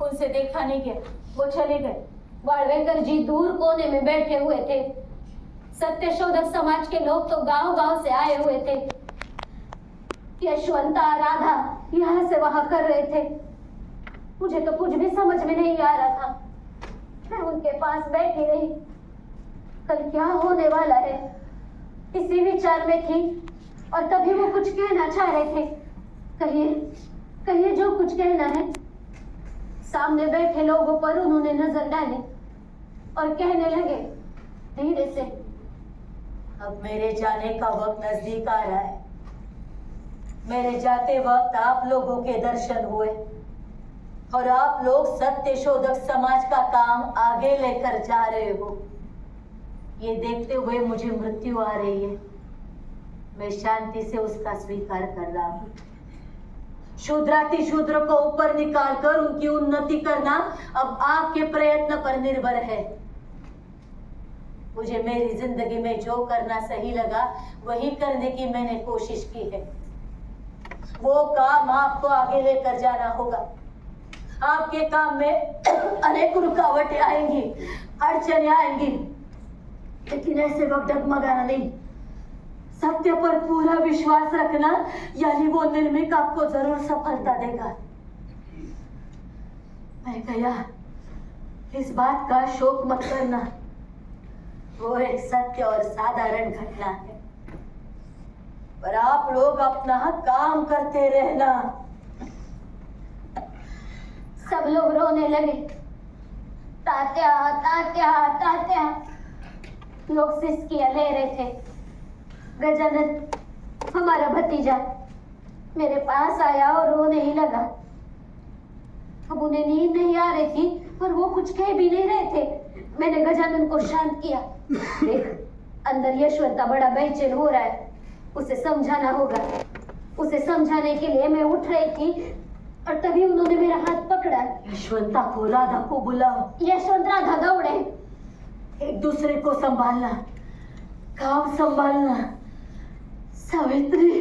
उनसे देखा नहीं गया, वो चले गए। वाड़वेकर जी दूर कोने में बैठे हुए थे। सत्य शोधक समाज के लोग तो गांव-गांव से आए हुए थे। यशवंता, राधा यहाँ से वहां कर रहे थे। मुझे तो कुछ भी समझ में नहीं आ रहा था। मैं उनके पास बैठी रही। कल क्या होने वाला है, इसी विचार में थी और तभी वो कुछ कहना चाह रहे थे। कहिए जो कुछ कहना है। सामने बैठे लोगों पर उन्होंने नजर डाली और कहने लगे धीरे से, अब मेरे जाने का वक्त नजदीक आ रहा है। मेरे जाते वक्त आप लोगों के दर्शन हुए और आप लोग सत्य शोधक समाज का काम आगे लेकर जा रहे हो। ये देखते हुए मुझे मृत्यु आ रही है। मैं शांति से उसका स्वीकार कर रहा हूँ। शूद्राति शूद्र को ऊपर निकालकर उनकी उन्नति करना अब आपके प्रयत्न पर निर्भर है। मुझे मेरी जिंदगी में जो करना सही लगा वही करने की मैंने कोशिश की है। वो काम आपको आगे लेकर जाना होगा। आपके काम में अनेक रुकावटें आएंगी, अड़चनें आएंगी, लेकिन ऐसे वक्त डगमगाना नहीं। सत्य पर पूरा विश्वास रखना, यानी वो निर्मिक आपको जरूर सफलता देगा। मैं कहा, इस बात का शोक मत करना। वो एक सत्य और साधारण घटना है, पर आप लोग अपना काम करते रहना। सब लोग रोने लगे। तात्या तात्या तात्या, लोग सिसकियां ले रहे थे। गजानन, हमारा भतीजा, मेरे पास आया और रोने ही लगा। अब उन्हें नींद नहीं आ रही थी पर वो कुछ कह भी नहीं रहे थे। मैंने गजानन को शांत किया। देख, अंदर यशवंता बड़ा बेचैन हो रहा है, उसे समझाना होगा। उसे समझाने के लिए मैं उठ रही थी और तभी उन्होंने मेरा हाथ पकड़ा। यशवंता को, राधा को बुलाओ। यशवंत, राधा दौड़े। एक दूसरे को संभालना, काम संभालना। सावित्री,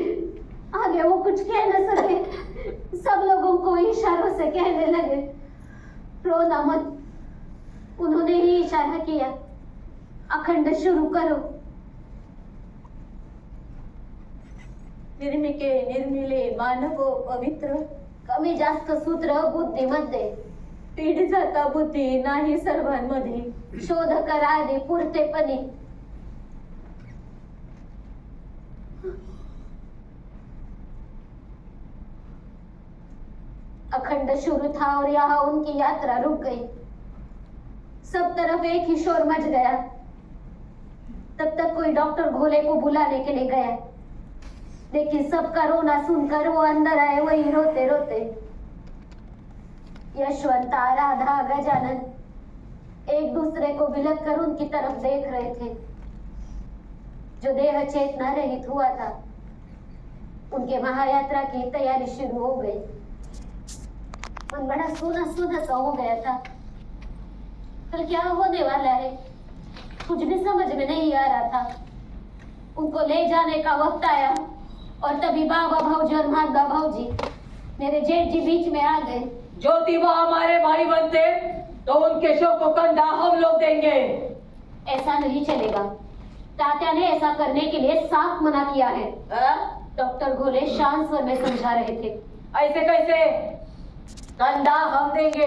आगे वो कुछ कह न सके। सब लोगों को इशारों से कहने लगे, रोना मत। उन्होंने ही इशारा किया, अखंड शुरू करो। निर्मिके निर्मिले मानवो पवित्र, कमी जास्त सूत्र बुद्धीमध्ये, पीड जाता बुद्धी नाही सर्वांमध्ये, शोध करादे पुरतेपणी। अखंड शुरू था और यहाँ उनकी यात्रा रुक गई। सब तरफ एक ही शोर मच गया। तब तक कोई डॉक्टर घोले को बुलाने के लिए गया, लेकिन सबका रोना सुनकर वो अंदर आए, वही रोते रोते। यशवंता, राधा, गजानन एक दूसरे को बिलक कर उनकी तरफ देख रहे थे। जो देह चेतना रहित हुआ था, उनके महायात्रा की तैयारी शुरू हो गई। मन बड़ा सूना सूना सा हो गया था। कल क्या होने वाला है कुछ भी समझ में नहीं आ रहा था। उनको ले जाने का वक्त आया और तभी बाबा भाऊजी और माधवा भाऊजी मेरे जेठ जी बीच में आ गए। ज्योतिबा हमारे भाई बनते तो उनके शव को कंधा हम लोग देंगे। ऐसा नहीं चलेगा। तात्या ने ऐसा करने के लिए साफ मना किया है। डॉक्टर घोले शांत स्वर में समझा रहे थे। ऐसे कैसे? कंधा हम देंगे,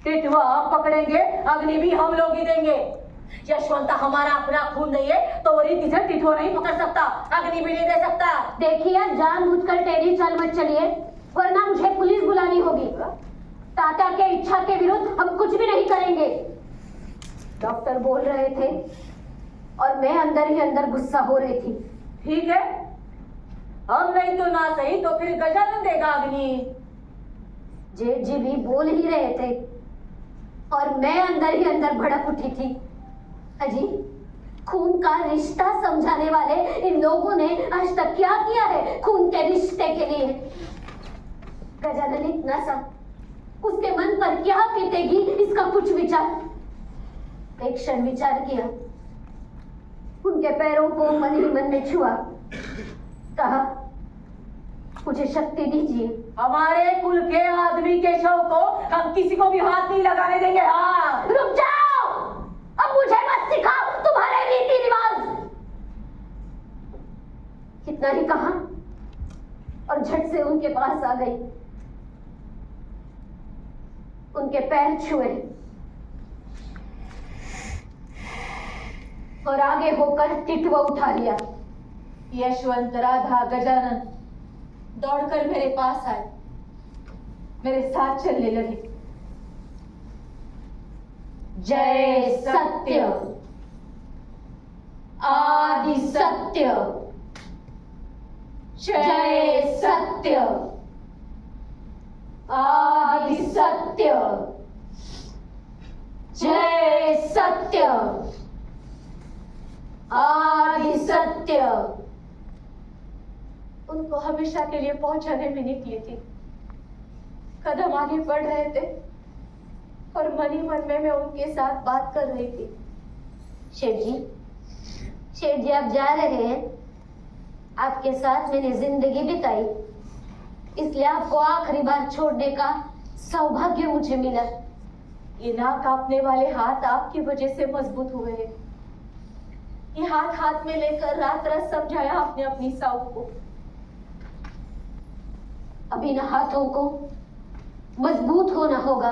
टिटवा हम पकड़ेंगे, अग्नि भी हम लोग ही देंगे। यशवंता हमारा अपना खून नहीं है तो वो रीति से टिटवा नहीं पकड़ सकता, अग्नि भी नहीं दे सकता। देखिए, जानबूझकर टेढ़ी चाल मत चलिए, वरना मुझे पुलिस बुलानी होगी। तात्या के इच्छा के विरुद्ध हम कुछ भी नहीं करेंगे। डॉक्टर बोल रहे थे और मैं अंदर ही अंदर गुस्सा हो रही थी। ठीक है, हम नहीं तो ना सही तो फिर गजानन देगा अग्नि। जेठ जी भी बोल ही रहे थे और मैं अंदर ही अंदर भड़क उठी थी। अजी, खून का रिश्ता समझाने वाले इन लोगों ने आज तक क्या किया है खून के रिश्ते के लिए? गजानन इतना सा, उसके मन पर क्या बीतेगी इसका कुछ विचार। एक क्षण विचार किया, उनके पैरों को मन ही मन में छुआ, कहा मुझे शक्ति दीजिए। हमारे कुल के आदमी के शव को हम किसी को भी हाथ नहीं लगाने देंगे। हाँ, रुक जाओ, अब मुझे मत सिखाओ तुम्हारे रीति रिवाज। इतना ही कहा और झट से उनके पास आ गई, उनके पैर छुए और आगे होकर टिटवा उठा लिया। यशवंत, राधा, गजानन दौड़कर मेरे पास आए, मेरे साथ चलने लगे। जय सत्य, आदि सत्य, जय सत्य, आदि सत्य, जय सत्य, आदि सत्य। उनको हमेशा के लिए पहुंचाने में निकली थी। कदम आगे बढ़ रहे थे और मन ही मन में मैं उनके साथ बात कर रही थी। शेठ जी आप जा रहे हैं। आपके साथ मैंने जिंदगी बिताई, इसलिए आपको आखिरी बार छोड़ने का सौभाग्य मुझे मिला। ये ना कांपने वाले हाथ आपकी वजह से मजबूत हुए हैं। ये हाथ हाथ में लेकर रात रात समझाया आपने अपनी साउ को। अब इन हाथों को मजबूत होना होगा,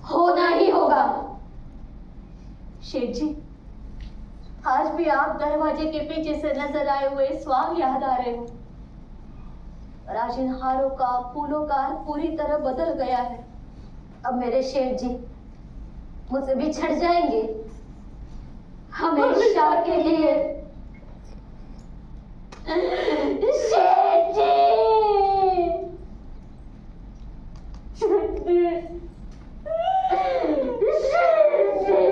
होना ही होगा। शेठ जी, आज भी आप दरवाजे के पीछे से नजर आए हुए स्वांग याद आ रहे हो। और आज इन हारों का, फूलों का पूरी तरह बदल गया है। अब मेरे शेठ जी मुझसे बिछड़ जाएंगे हमेशा के लिए। शेठ जी, शेठ जी, शेठ जी।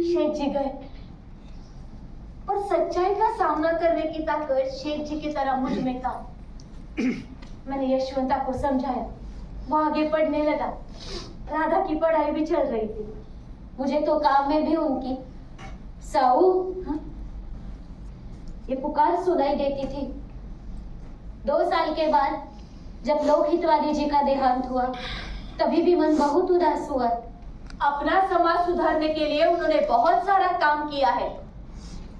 शेठ जी गए और सच्चाई का सामना करने की ताकत शेठ जी की तरह मुझ में था। मैंने यशवंता को समझाया, वो आगे पढ़ने लगा। राधा की पढ़ाई भी चल रही थी। मुझे तो काम में भी उनकी साऊ ये पुकार सुनाई देती थी। 2 साल के बाद जब लोकहितवादी जी का देहांत हुआ, तभी भी मन बहुत उदास हुआ। अपना समाज सुधारने के लिए उन्होंने बहुत सारा काम किया है,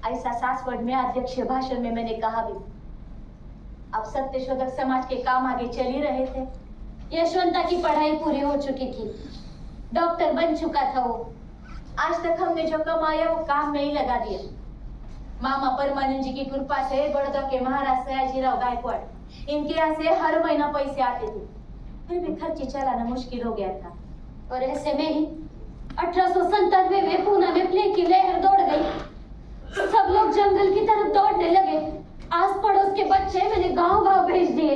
ऐसा सासवड़ में अध्यक्ष भाषण में मैंने कहा भी। अब सत्यशोधक समाज के काम आगे चल ही रहे थे। यशवंता की पढ़ाई पूरी हो चुकी थी, डॉक्टर बन चुका था वो। आज तक हमने जो कमाया वो काम में ही लगा दिया। मामा परमानंद जी की कृपा से बड़ौदा के महाराज सयाजीराव गायकवाड़, इनके यहाँ से हर महीना पैसे आते थे, फिर भी खर्ची चलाना मुश्किल हो गया था। और ऐसे में ही 1897 में पूना में प्लेग की लहर दौड़ गई। सब लोग जंगल की तरफ दौड़ने लगे। आस पड़ोस के बच्चे मैंने गांव-गांव भेज दिए।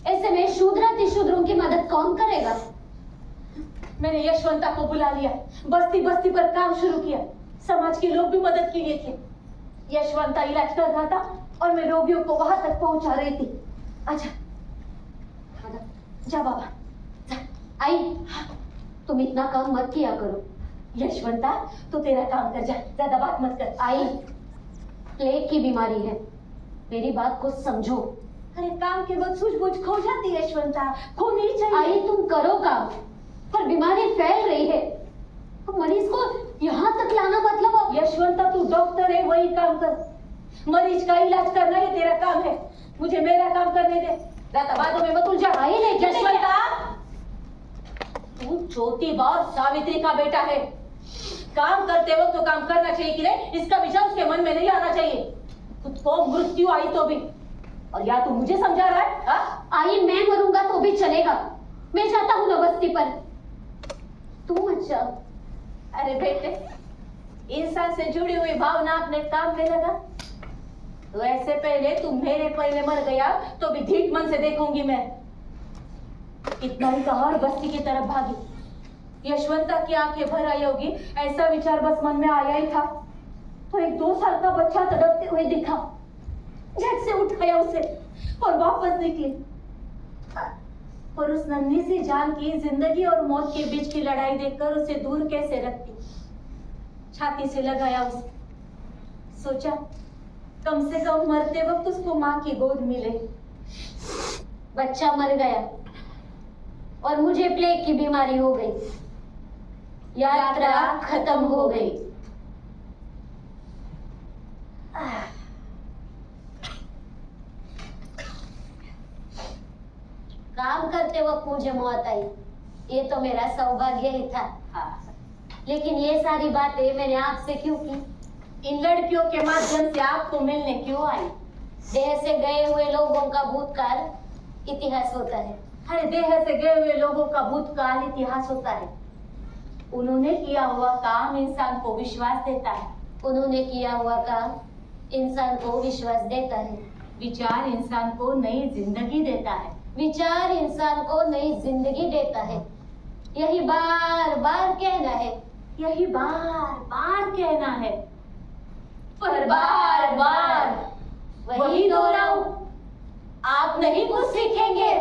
ऐसे में शूद्रों की मदद कौन करेगा? मैंने यशवंता को बुला लिया, बस्ती बस्ती पर काम शुरू किया। समाज के लोग भी मदद के लिए थे। यशवंता इलाज कर रहा था और मैं रोगियों को वहां तक पहुंचा रही थी। अच्छा जा बाबा जा। आई, तुम इतना काम मत किया करो। यशवंता तू तेरा काम कर, जा, ज्यादा बात मत कर। आई, प्लेग की बीमारी है, मेरी बात को समझो। अरे काम के बाद सूझबूझ खो जाती है यशवंता, खो नहीं चाहिए। आई, तुम करो काम, पर बीमारी फैल रही है तो मरीज को यहाँ तक लाना मतलब अब। यशवंता तू डॉक्टर है, वही काम कर। मरीज का इलाज करना ये तेरा काम है, मुझे मेरा काम करने दे। ज्यादा बातों में मत उलझा। आई नहीं यशवंता, तू ज्योतिबा और सावित्री का बेटा है। काम करते वक्त तो काम करना चाहिए कि नहीं, इसका विचार उसके मन में नहीं आना चाहिए। खुद को मृत्यु आई तो भी, और या तू मुझे समझा रहा है? हाँ? आई, मैं मरूंगा तो भी चलेगा, मैं जाता हूँ ना बस्ती पर, तू मत जा। अरे बेटे, इंसान से जुड़ी हुई भावना अपने काम में लगा। तो ऐसे पहले तू मेरे पहले मर गया तो भी धीट मन से देखूंगी मैं। इतना ही कहा और बस्ती की तरफ भागी। यशवंता की आंखें भर आई होगी, ऐसा विचार बस मन में आया ही था तो एक 2 साल का बच्चा तड़पते हुए दिखा। झट से उठाया उसे और वापस निकली। और उस नन्ही सी जान की जिंदगी और मौत के बीच की लड़ाई देखकर उसे दूर कैसे रखती। छाती से लगाया उसे, सोचा कम से कम मरते वक्त उसको माँ की गोद मिले। बच्चा मर गया और मुझे प्लेग की बीमारी हो गई। यात्रा खत्म हो गई। काम करते वक्त मुझे मौत आई, ये तो मेरा सौभाग्य ही था। लेकिन ये सारी बातें मैंने आपसे क्यों की? इन लड़कियों के माध्यम से आपको मिलने क्यों आई? देह से गए हुए लोगों का भूतकाल इतिहास होता है। अरे देह से गए हुए लोगों का भूतकाल इतिहास होता है। उन्होंने किया हुआ काम इंसान को विश्वास देता है। उन्होंने किया हुआ काम इंसान को विश्वास देता है। विचार इंसान को नई जिंदगी देता है। विचार इंसान को नई जिंदगी देता है। यही बार बार कहना है, यही बार बार कहना है, पर बार बार वही दोहराऊं। आप नहीं कुछ सीखेंगे।